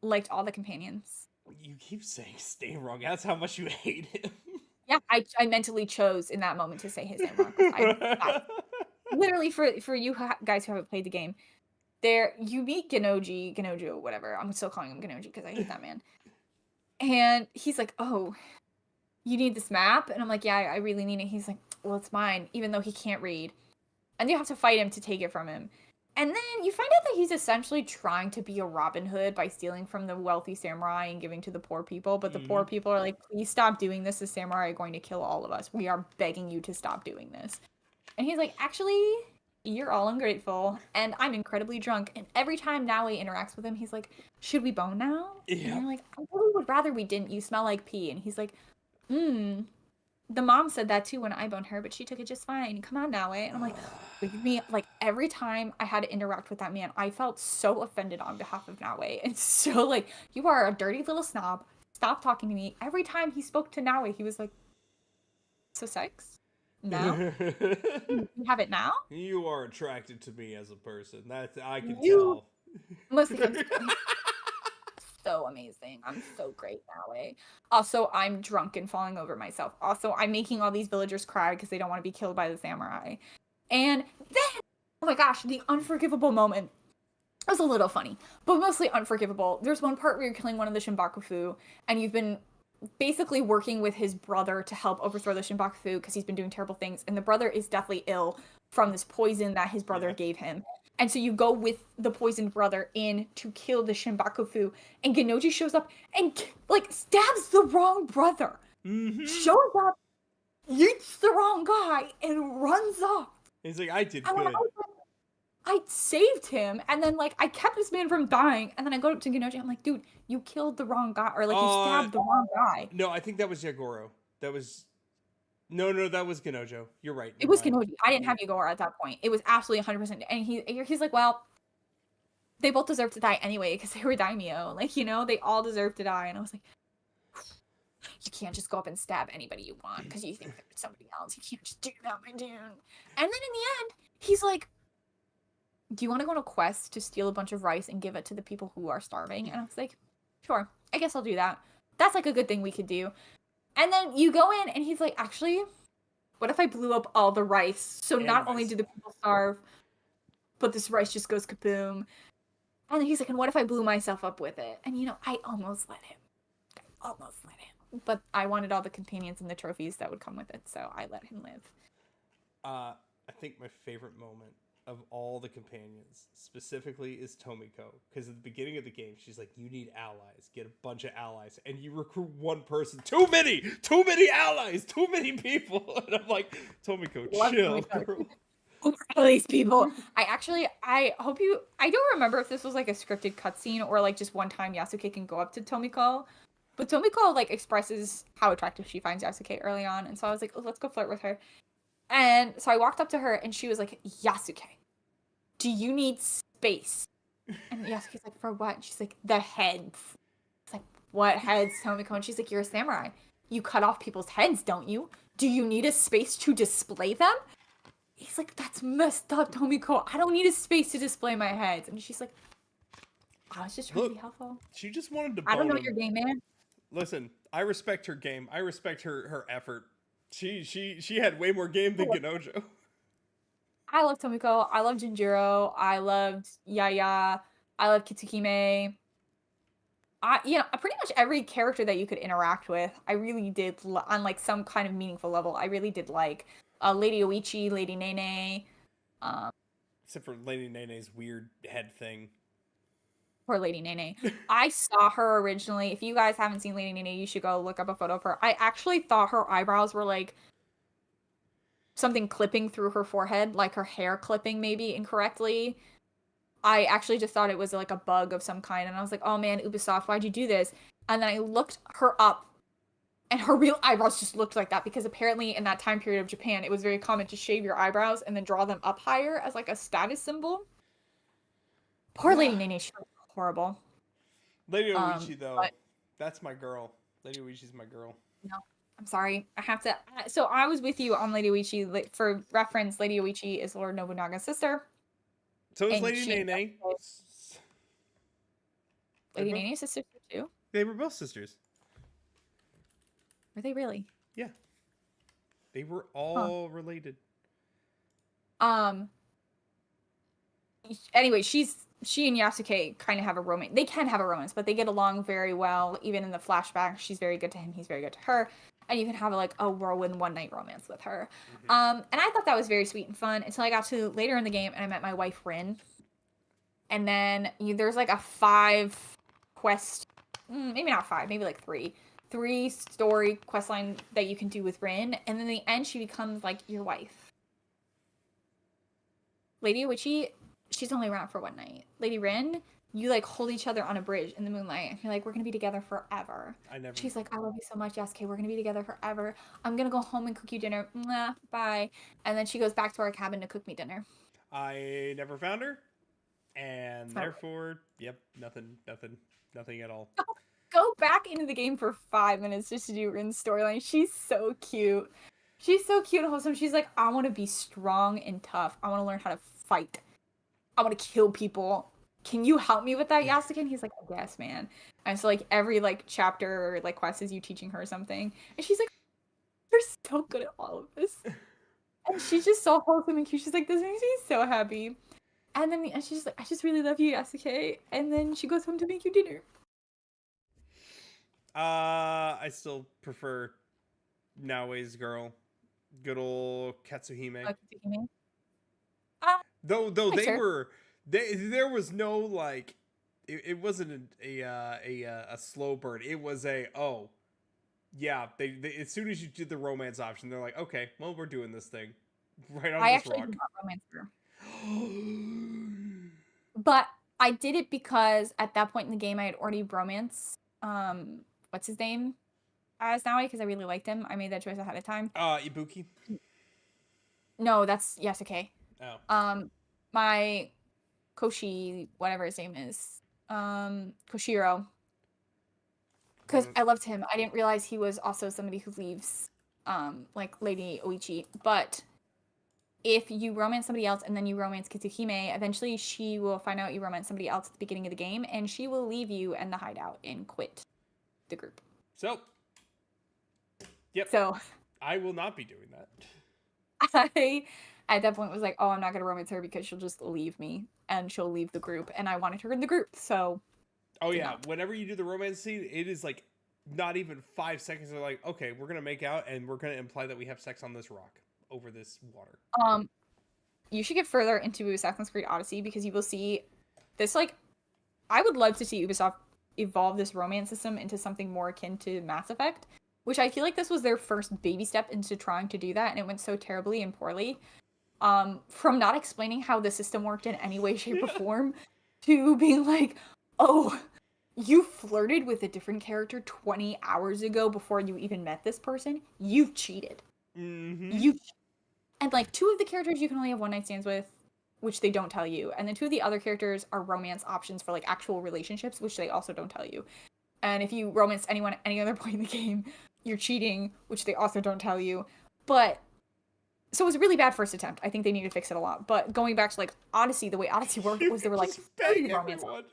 liked all the companions. You keep saying his name wrong. That's how much you hate him. Yeah, I mentally chose in that moment to say his name wrong. Literally, for you guys who haven't played the game, you meet Genojo, whatever. I'm still calling him Genoji because I hate that man. And he's like, oh, you need this map? And I'm like, yeah, I really need it. He's like, well, it's mine, even though he can't read. And you have to fight him to take it from him. And then you find out that he's essentially trying to be a Robin Hood by stealing from the wealthy samurai and giving to the poor people. But the poor people are like, please stop doing this. The samurai are going to kill all of us. We are begging you to stop doing this. And he's like, actually, you're all ungrateful. And I'm incredibly drunk. And every time Naoe interacts with him, he's like, should we bone now? Yeah. And I'm like, I really would rather we didn't. You smell like pee. And he's like, the mom said that too when I boned her, but she took it just fine. Come on, Naoe. And I'm like, leave me. Like, every time I had to interact with that man, I felt so offended on behalf of Naoe. And so, like, you are a dirty little snob. Stop talking to me. Every time he spoke to Naoe, he was like, so sex? No? You have it now? You are attracted to me as a person. I can tell. Mostly so amazing. I'm so great that way. Also, I'm drunk and falling over myself. Also, I'm making all these villagers cry because they don't want to be killed by the samurai. And then, oh my gosh, the unforgivable moment. It was a little funny, but mostly unforgivable. There's one part where you're killing one of the Shinbakufu, and you've been basically working with his brother to help overthrow the Shinbakufu because he's been doing terrible things, and the brother is deathly ill from this poison that his brother gave him. And so you go with the poisoned brother in to kill the Shinbakufu, and Genoji shows up and like stabs the wrong brother. Shows up, yeets the wrong guy, and runs off. He's like, I did And when good. I saved him, and then like I kept this man from dying, and then I go up to Genoji, I'm like, dude, you killed the wrong guy, or like you stabbed the wrong guy. No, I think that was Yagoro. That was no, that was Genojo. You're right. It was Genoji. I didn't have Yagoro at that point. It was absolutely 100%. And he's like, well, they both deserve to die anyway because they were daimyo. Like, you know, they all deserve to die. And I was like, you can't just go up and stab anybody you want because you think they're somebody else. You can't just do that, my dude. And then in the end, he's like, do you want to go on a quest to steal a bunch of rice and give it to the people who are starving? And I was like, sure, I guess I'll do that. That's like a good thing we could do. And then you go in and he's like, actually, what if I blew up all the rice? So not only do the people starve, but this rice just goes kaboom. And then he's like, and what if I blew myself up with it? And you know, I almost let him. But I wanted all the companions and the trophies that would come with it, so I let him live. I think my favorite moment of all the companions specifically is Tomiko, because at the beginning of the game she's like, you need allies, get a bunch of allies, and you recruit one person. Too many allies, too many people. And I'm like, Tomiko, chill, girl. Who are these people? I hope you, I don't remember if this was like a scripted cutscene or like just one time Yasuke can go up to Tomiko, but Tomiko like expresses how attractive she finds Yasuke early on, and so I was like, oh, let's go flirt with her. And so I walked up to her and she was like, Yasuke, do you need space? And Yasuke's like, for what? And she's like, the heads. It's like, what heads, Tomiko? And she's like, you're a samurai. You cut off people's heads, don't you? Do you need a space to display them? He's like, that's messed up, Tomiko. I don't need a space to display my heads. And she's like, I was just trying to be helpful. She just wanted to I don't know your game, man. Listen, I respect her game. I respect her effort. She had way more game than Genojo. I love Tomiko. I love Jinjiro. I loved Yaya. I love Kitsukime. Pretty much every character that you could interact with, I really did on like some kind of meaningful level. I really did like Lady Oichi, Lady Nene. Except for Lady Nene's weird head thing. Poor Lady Nene. I saw her originally. If you guys haven't seen Lady Nene, you should go look up a photo of her. I actually thought her eyebrows were like something clipping through her forehead, like her hair clipping maybe incorrectly. I actually just thought it was like a bug of some kind, and I was like, oh man, Ubisoft, why'd you do this? And then I looked her up, and her real eyebrows just looked like that, because apparently in that time period of Japan, it was very common to shave your eyebrows and then draw them up higher as like a status symbol. Poor Lady Nene, she was horrible. Lady Oichi, though, that's my girl. Lady Oichi's my girl. No, I'm sorry. I have to. So I was with you on Lady Oichi. For reference, Lady Oichi is Lord Nobunaga's sister. So is Lady Nene. Lady Nene's a sister too? They were both sisters. Were they really? Yeah. They were all related. Anyway, she and Yasuke kind of have a romance. They can have a romance, but they get along very well. Even in the flashback, she's very good to him. He's very good to her. And you can have like a whirlwind one-night romance with her. And I thought that was very sweet and fun until I got to later in the game and I met my wife, Rin. And then there's like a 5 quest, maybe not 5, maybe like 3 story quest line that you can do with Rin. And then in the end, she becomes like your wife. Lady Oichi, she's only around for one night. Lady Rin, you like hold each other on a bridge in the moonlight and you're like, we're gonna be together forever. She's like, I love you so much, Yasuke, we're gonna be together forever. I'm gonna go home and cook you dinner. Mwah, bye. And then she goes back to our cabin to cook me dinner. I never found her. And therefore, yep, nothing at all. Go back into the game for 5 minutes just to do Rin's storyline. She's so cute. She's so cute and wholesome. She's like, I want to be strong and tough. I want to learn how to fight. I want to kill people. can you help me with that, Yasuke? And he's like, I guess, man. And so like every like chapter or like quest is you teaching her something. And she's like, you're so good at all of this. And she's just so wholesome and cute. She's like, this makes me so happy. And then and she's like, I just really love you, Yasuke. And then she goes home to make you dinner. I still prefer Naoe's girl. Good old Katsuhime. Katsuhime. Uh, Though like they sure. were there was no like it wasn't a slow burn. It was a yeah, they as soon as you did the romance option, they're like, okay, well we're doing this thing right on I this actually rock. did not romance her. But I did it because at that point in the game I had already romance what's his name as Naoi because I really liked him. I made that choice ahead of time. Ibuki. No, that's Yasuke. Oh. My Koshi, whatever his name is, Koshiro. Because I loved him. I didn't realize he was also somebody who leaves, like Lady Oichi. But if you romance somebody else and then you romance Kitsuhime, eventually she will find out you romance somebody else at the beginning of the game, and she will leave you and the hideout and quit the group. So, yep. So I will not be doing that. I, at that point, was like, oh, I'm not gonna romance her because she'll just leave me and she'll leave the group, and I wanted her in the group, so. Oh yeah, whenever you do the romance scene, it is like not even 5 seconds. They're like, okay, we're gonna make out and we're gonna imply that we have sex on this rock over this water. You should get further into Assassin's Creed Odyssey because you will see this, like, I would love to see Ubisoft evolve this romance system into something more akin to Mass Effect, which I feel like this was their first baby step into trying to do that, and it went so terribly and poorly. From not explaining how the system worked in any way, shape, or form, to being like, oh, you flirted with a different character 20 hours ago before you even met this person? You've cheated. Mm-hmm. And like 2 of the characters you can only have one night stands with, which they don't tell you. And then 2 of the other characters are romance options for like actual relationships, which they also don't tell you. And if you romance anyone at any other point in the game, you're cheating, which they also don't tell you. But so it was a really bad first attempt. I think they need to fix it a lot. But going back to like Odyssey, the way Odyssey worked was they were like, bang everyone.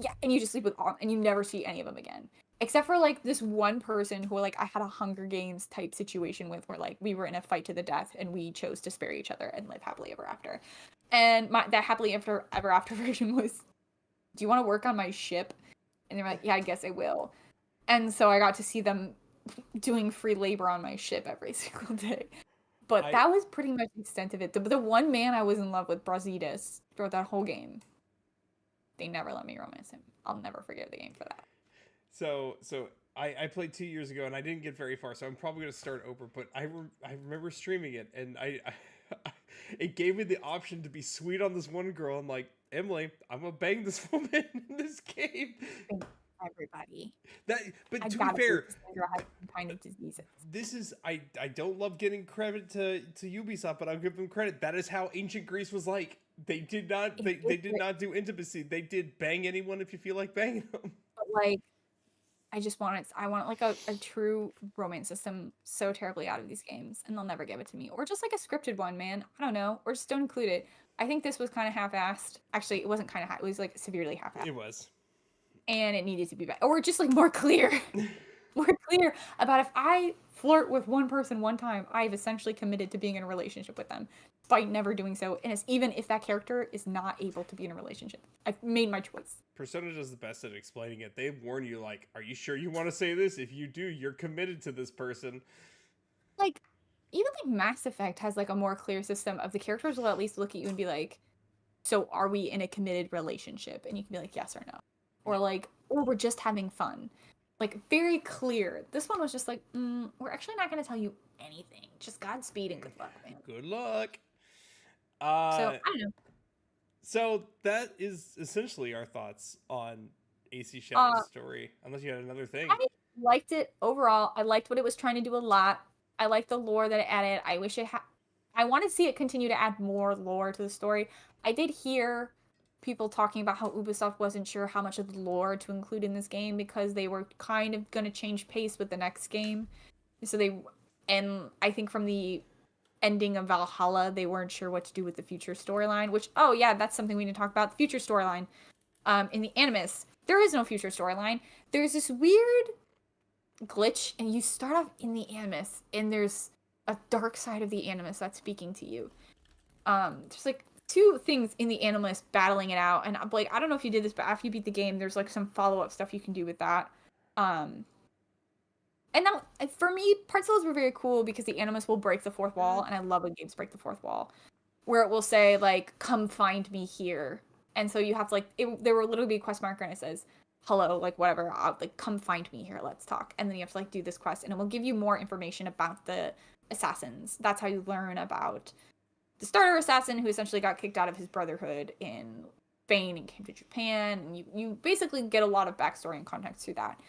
Yeah, and you just sleep with all, and you never see any of them again. Except for like this one person who like I had a Hunger Games type situation with, where like we were in a fight to the death and we chose to spare each other and live happily ever after. And that happily ever after version was, do you want to work on my ship? And they're like, yeah, I guess I will. And so I got to see them doing free labor on my ship every single day. But that was pretty much the extent of it. The one man I was in love with, Brazidas, throughout that whole game, they never let me romance him. I'll never forget the game for that. So I played 2 years ago and I didn't get very far, so I'm probably gonna start over. But I remember streaming it and I it gave me the option to be sweet on this one girl. I'm like, Emily, I'm gonna bang this woman in this game. Everybody. But to be fair, kind of diseases. This is I don't love getting credit to Ubisoft, but I'll give them credit. That is how ancient Greece was like. They did not did not do intimacy. They did bang anyone if you feel like banging them. But like, I want like a true romance system so terribly out of these games, and they'll never give it to me. Or just like a scripted one, man. I don't know. Or just don't include it. I think this was kind of half-assed. Actually, it wasn't kind of it was like severely half-assed. It was. And it needed to be better. Or just like more clear. More clear about if I flirt with one person one time, I've essentially committed to being in a relationship with them, despite never doing so. And it's even if that character is not able to be in a relationship. I've made my choice. Persona does the best at explaining it. They warn you, like, are you sure you want to say this? If you do, you're committed to this person. Like, even like Mass Effect has like a more clear system of the characters will at least look at you and be like, so are we in a committed relationship? And you can be like, yes or no. Or like, or we're just having fun. Like, very clear. This one was just like, we're actually not going to tell you anything. Just Godspeed and good luck, man. Good luck. So, I don't know. So, that is essentially our thoughts on AC Shadow's story. Unless you had another thing. I liked it overall. I liked what it was trying to do a lot. I liked the lore that it added. I wish it had... I want to see it continue to add more lore to the story. I did hear people talking about how Ubisoft wasn't sure how much of the lore to include in this game because they were kind of going to change pace with the next game. So and I think from the ending of Valhalla, they weren't sure what to do with the future storyline, which, oh yeah, that's something we need to talk about. The future storyline. In the Animus, there is no future storyline. There's this weird glitch, and you start off in the Animus, and there's a dark side of the Animus that's speaking to you. There's like two things in the Animus battling it out, and like, I don't know if you did this, but after you beat the game, there's like some follow-up stuff you can do with that. And that, for me, parts-of those were very cool because the Animus will break the fourth wall, and I love when games break the fourth wall, where it will say like, "Come find me here." And so you have to, like, there will literally be a quest marker and it says, "Hello," like, whatever, like, "Come find me here, let's talk." And then you have to, like, do this quest, and it will give you more information about the assassins. That's how you learn about the starter assassin, who essentially got kicked out of his brotherhood in Spain and came to Japan. And you basically get a lot of backstory and context through that.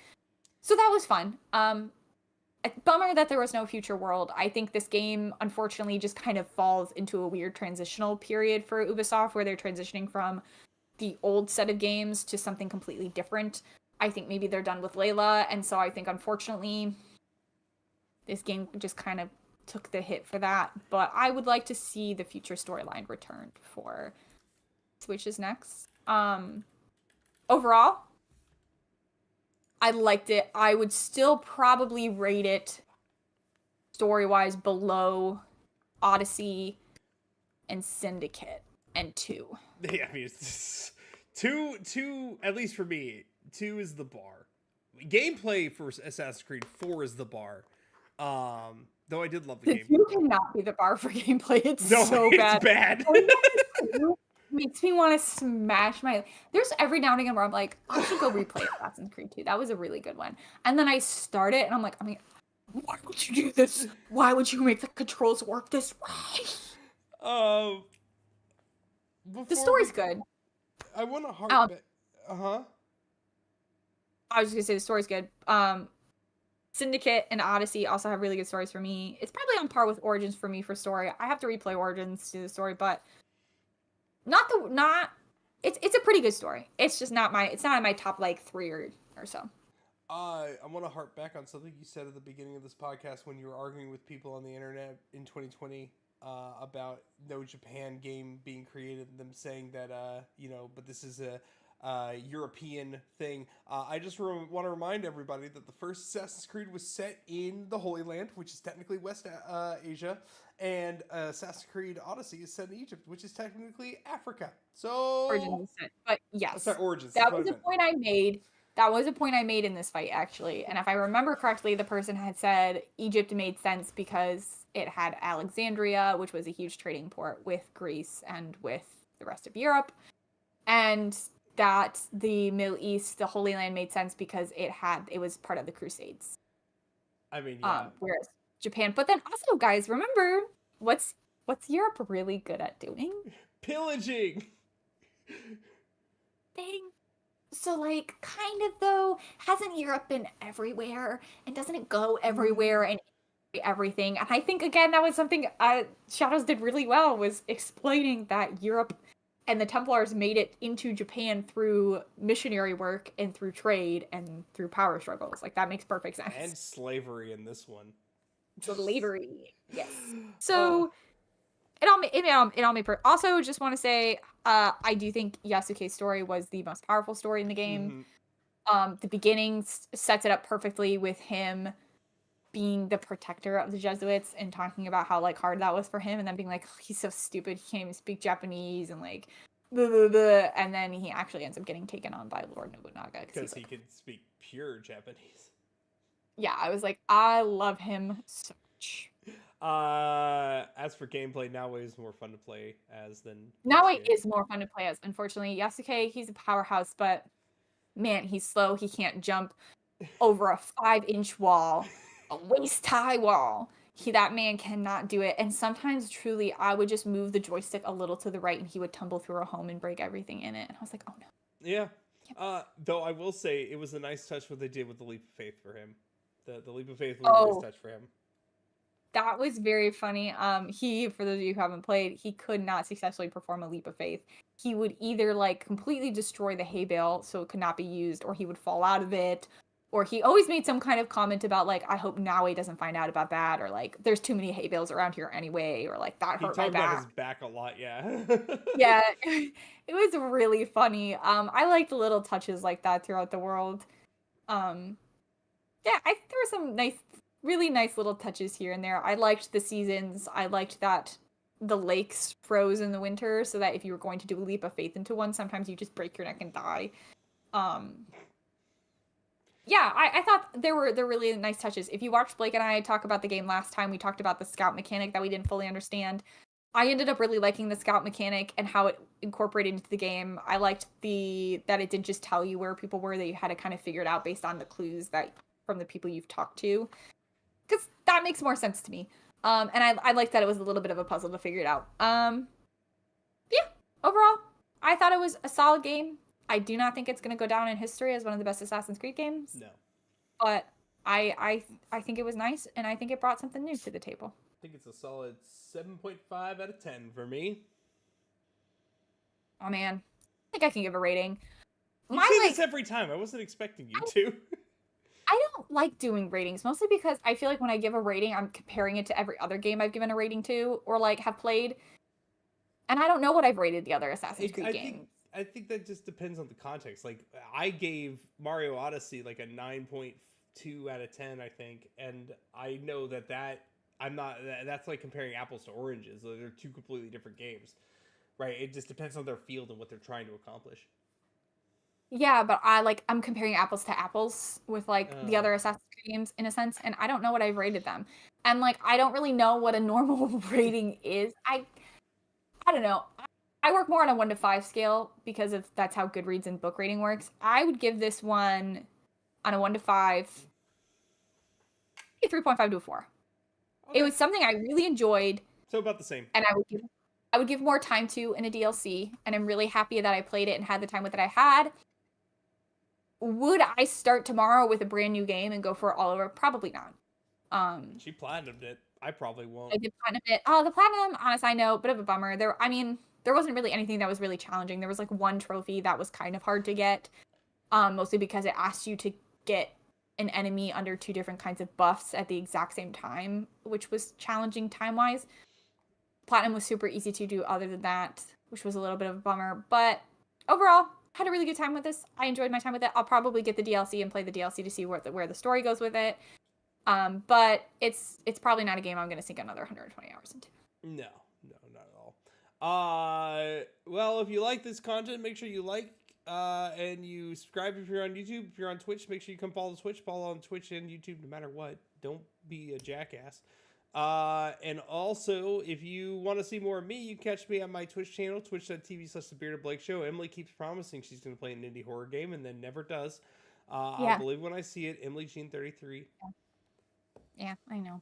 So that was fun. Bummer that there was no future world. I think this game, unfortunately, just kind of falls into a weird transitional period for Ubisoft, where they're transitioning from the old set of games to something completely different. I think maybe they're done with Layla, and so I think, unfortunately, this game just kind of took the hit for that. But I would like to see the future storyline returned for Switch's next. Overall, I liked it. I would still probably rate it story-wise below Odyssey and Syndicate and 2. Yeah, I mean, it's two, at least for me, 2 is the bar. Gameplay for Assassin's Creed 4 is the bar. Though I did love the game. 2 cannot be the bar for gameplay. It's No, so it's bad. bad. Makes me want to smash my... There's every now and again where I'm like, I should go replay Assassin's Creed 2. That was a really good one. And then I start it, and I'm like, why would you do this? Why would you make the controls work this way? The story's good. I want to harp back. I was just gonna say the story's good. Syndicate and Odyssey also have really good stories for me. It's probably on par with Origins for me for story. I have to replay Origins to do the story, but it's a pretty good story. It's just not in my top like 3 or so. I want to harp back on something you said at the beginning of this podcast when you were arguing with people on the internet in 2020 about no Japan game being created, and them saying that but this is a European thing. I just want to remind everybody that the first Assassin's Creed was set in the Holy Land, which is technically West Asia, and Assassin's Creed Odyssey is set in Egypt, which is technically Africa. So Origins, but yes, sorry, Origins. That was a point I made. That was a point I made in this fight, actually. And if I remember correctly, the person had said Egypt made sense because it had Alexandria, which was a huge trading port with Greece and with the rest of Europe. And that the Middle East, the Holy Land, made sense because it was part of the Crusades. I mean, yeah. Whereas Japan, but then also, guys, remember what's Europe really good at doing? Pillaging. Dang. So, like, kind of, though, hasn't Europe been everywhere? And doesn't it go everywhere and everything? And I think, again, that was something Shadows did really well, was explaining that Europe and the Templars made it into Japan through missionary work and through trade and through power struggles. Like, that makes perfect sense. And slavery in this one. Slavery. Yes. So... It all made also, just want to say, I do think Yasuke's story was the most powerful story in the game. Mm-hmm. The beginning sets it up perfectly with him being the protector of the Jesuits and talking about how like hard that was for him, and then being like, oh, he's so stupid, he can't even speak Japanese, and like, blah, blah, blah. And then he actually ends up getting taken on by Lord Nobunaga because he like, could speak pure Japanese. Yeah, I was like, I love him so much. As for gameplay, Naoe is more fun to play as than Naoe is more fun to play as. Unfortunately, Yasuke, he's a powerhouse, but man, he's slow. He can't jump over a 5-inch wall, a waist-high wall. That man cannot do it. And sometimes, truly, I would just move the joystick a little to the right, and he would tumble through a home and break everything in it. And I was like, oh no. Yeah. Though I will say, it was a nice touch what they did with the Leap of Faith for him. The Leap of Faith was a nice touch for him. That was very funny. For those of you who haven't played, he could not successfully perform a leap of faith. He would either like completely destroy the hay bale so it could not be used, or he would fall out of it, or he always made some kind of comment about like, I hope Naui doesn't find out about that, or like, there's too many hay bales around here anyway, or like that He hurt my talked about his back. back a lot, yeah. Yeah, it was really funny. I liked little touches like that throughout the world. Um, yeah, I think there were some really nice little touches here and there. I liked the seasons. I liked that the lakes froze in the winter, so that if you were going to do a leap of faith into one, sometimes you just break your neck and die. Um, yeah, I thought there were really nice touches. If you watched Blake and I talk about the game last time, we talked about the scout mechanic that we didn't fully understand. I ended up really liking the scout mechanic and how it incorporated into the game. I liked that it didn't just tell you where people were, that you had to kind of figure it out based on the clues that from the people you've talked to. Because that makes more sense to me. And I liked that it was a little bit of a puzzle to figure it out. Yeah, overall, I thought it was a solid game. I do not think it's going to go down in history as one of the best Assassin's Creed games. No. But I think it was nice, and I think it brought something new to the table. I think it's a solid 7.5 out of 10 for me. Oh man, I think I can give a rating. You say this every time. I wasn't expecting you to. I don't like doing ratings, mostly because I feel like when I give a rating, I'm comparing it to every other game I've given a rating to, or like have played. And I don't know what I've rated the other Assassin's Creed games. I think that just depends on the context. Like, I gave Mario Odyssey like a 9.2 out of 10, I think. And I know that's like comparing apples to oranges. They're two completely different games, right? It just depends on their field and what they're trying to accomplish. Yeah, but I'm comparing apples to apples with like the other Assassin's Creed games in a sense, and I don't know what I've rated them. And like I don't really know what a normal rating is. I don't know. I work more on a 1 to 5 scale because that's how Goodreads and book rating works. I would give this one on a 1 to 5 a 3.5 to a 4. Okay. It was something I really enjoyed. So about the same. And I would give more time to in a DLC, and I'm really happy that I played it and had the time with it I had. Would I start tomorrow with a brand new game and go for it all over? Probably not. She platinumed it. I probably won't. I did platinum it. Oh, the platinum, honest, I know, bit of a bummer. There wasn't really anything that was really challenging. There was like one trophy that was kind of hard to get, mostly because it asked you to get an enemy under 2 different kinds of buffs at the exact same time, which was challenging time-wise. Platinum was super easy to do other than that, which was a little bit of a bummer. But overall, had a really good time with this. I enjoyed my time with it. I'll probably get the DLC and play the DLC to see where the story goes with it. But it's probably not a game I'm going to sink another 120 hours into. No, not at all. Well, if you like this content, make sure you like and you subscribe if you're on YouTube. If you're on Twitch, make sure you come follow the Twitch. Follow on Twitch and YouTube no matter what. Don't be a jackass. And also, if you want to see more of me, you can catch me on my Twitch channel, twitch.tv/thebeardedblake show. Emily keeps promising she's going to play an indie horror game and then never does. I'll believe when I see it. Emily Jean 33. Yeah, I know.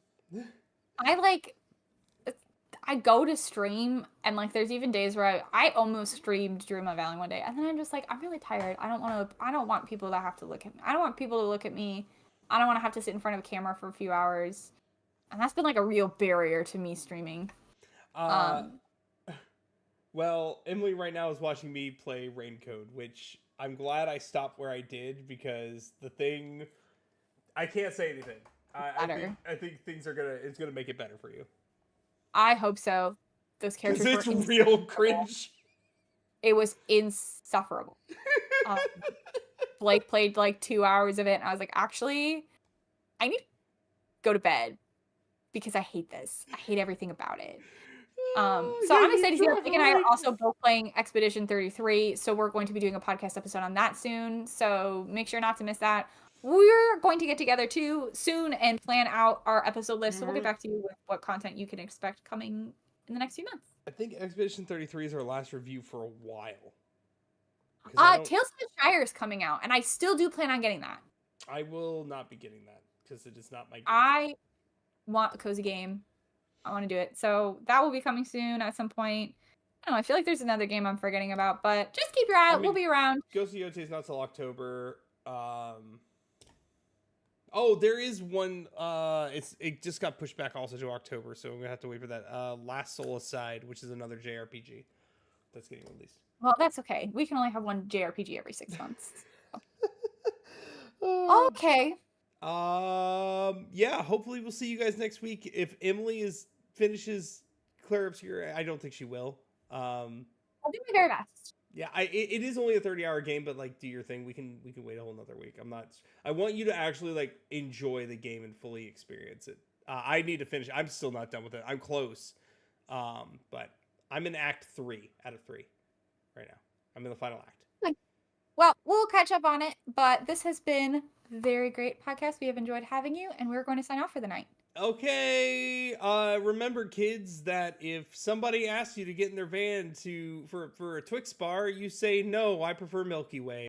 I go to stream, and like there's even days where I almost streamed Dream of Valley one day, and then I'm just like, I'm really tired. I don't want people to have to look at me. I don't want people to look at me. I don't want to have to sit in front of a camera for a few hours. And that's been like a real barrier to me streaming. Well, Emily right now is watching me play Raincode, which I'm glad I stopped where I did, because I can't say anything. I think it's gonna make it better for you. I hope so. Those characters were it's real cringe. It was insufferable. Blake played like 2 hours of it, and I was like, actually, I need to go to bed because I hate this. I hate everything about it. So I'm excited to see that Blake and I are also both playing Expedition 33, so we're going to be doing a podcast episode on that soon. So make sure not to miss that. We're going to get together too soon and plan out our episode list. So we'll get back to you with what content you can expect coming in the next few months. I think Expedition 33 is our last review for a while. Tales of the Shire is coming out, and I still do plan on getting that. I will not be getting that because it is not my game. I want a cozy game. I want to do it. So that will be coming soon at some point. I don't know. I feel like there's another game I'm forgetting about, but just keep your eye out. We'll be around. Ghost of Yote is not till October. Oh, there is one. It just got pushed back also to October, so we're gonna have to wait for that. Last Soul Aside, which is another JRPG that's getting released. Well, that's okay. We can only have one JRPG every 6 months. Okay. Yeah, hopefully we'll see you guys next week. If Emily finishes Claire Obscura, I don't think she will. I'll do my very best. Yeah, it is only a 30-hour game, but like do your thing. We can wait a whole nother week. I want you to actually like enjoy the game and fully experience it. I need to finish. I'm still not done with it. I'm close. But I'm in act 3 out of 3 right now. I'm in the final act. Well, we'll catch up on it, but this has been a very great podcast. We have enjoyed having you, and we're going to sign off for the night. Okay. Remember, kids, that if somebody asks you to get in their van for a Twix bar, you say no. I prefer Milky Way.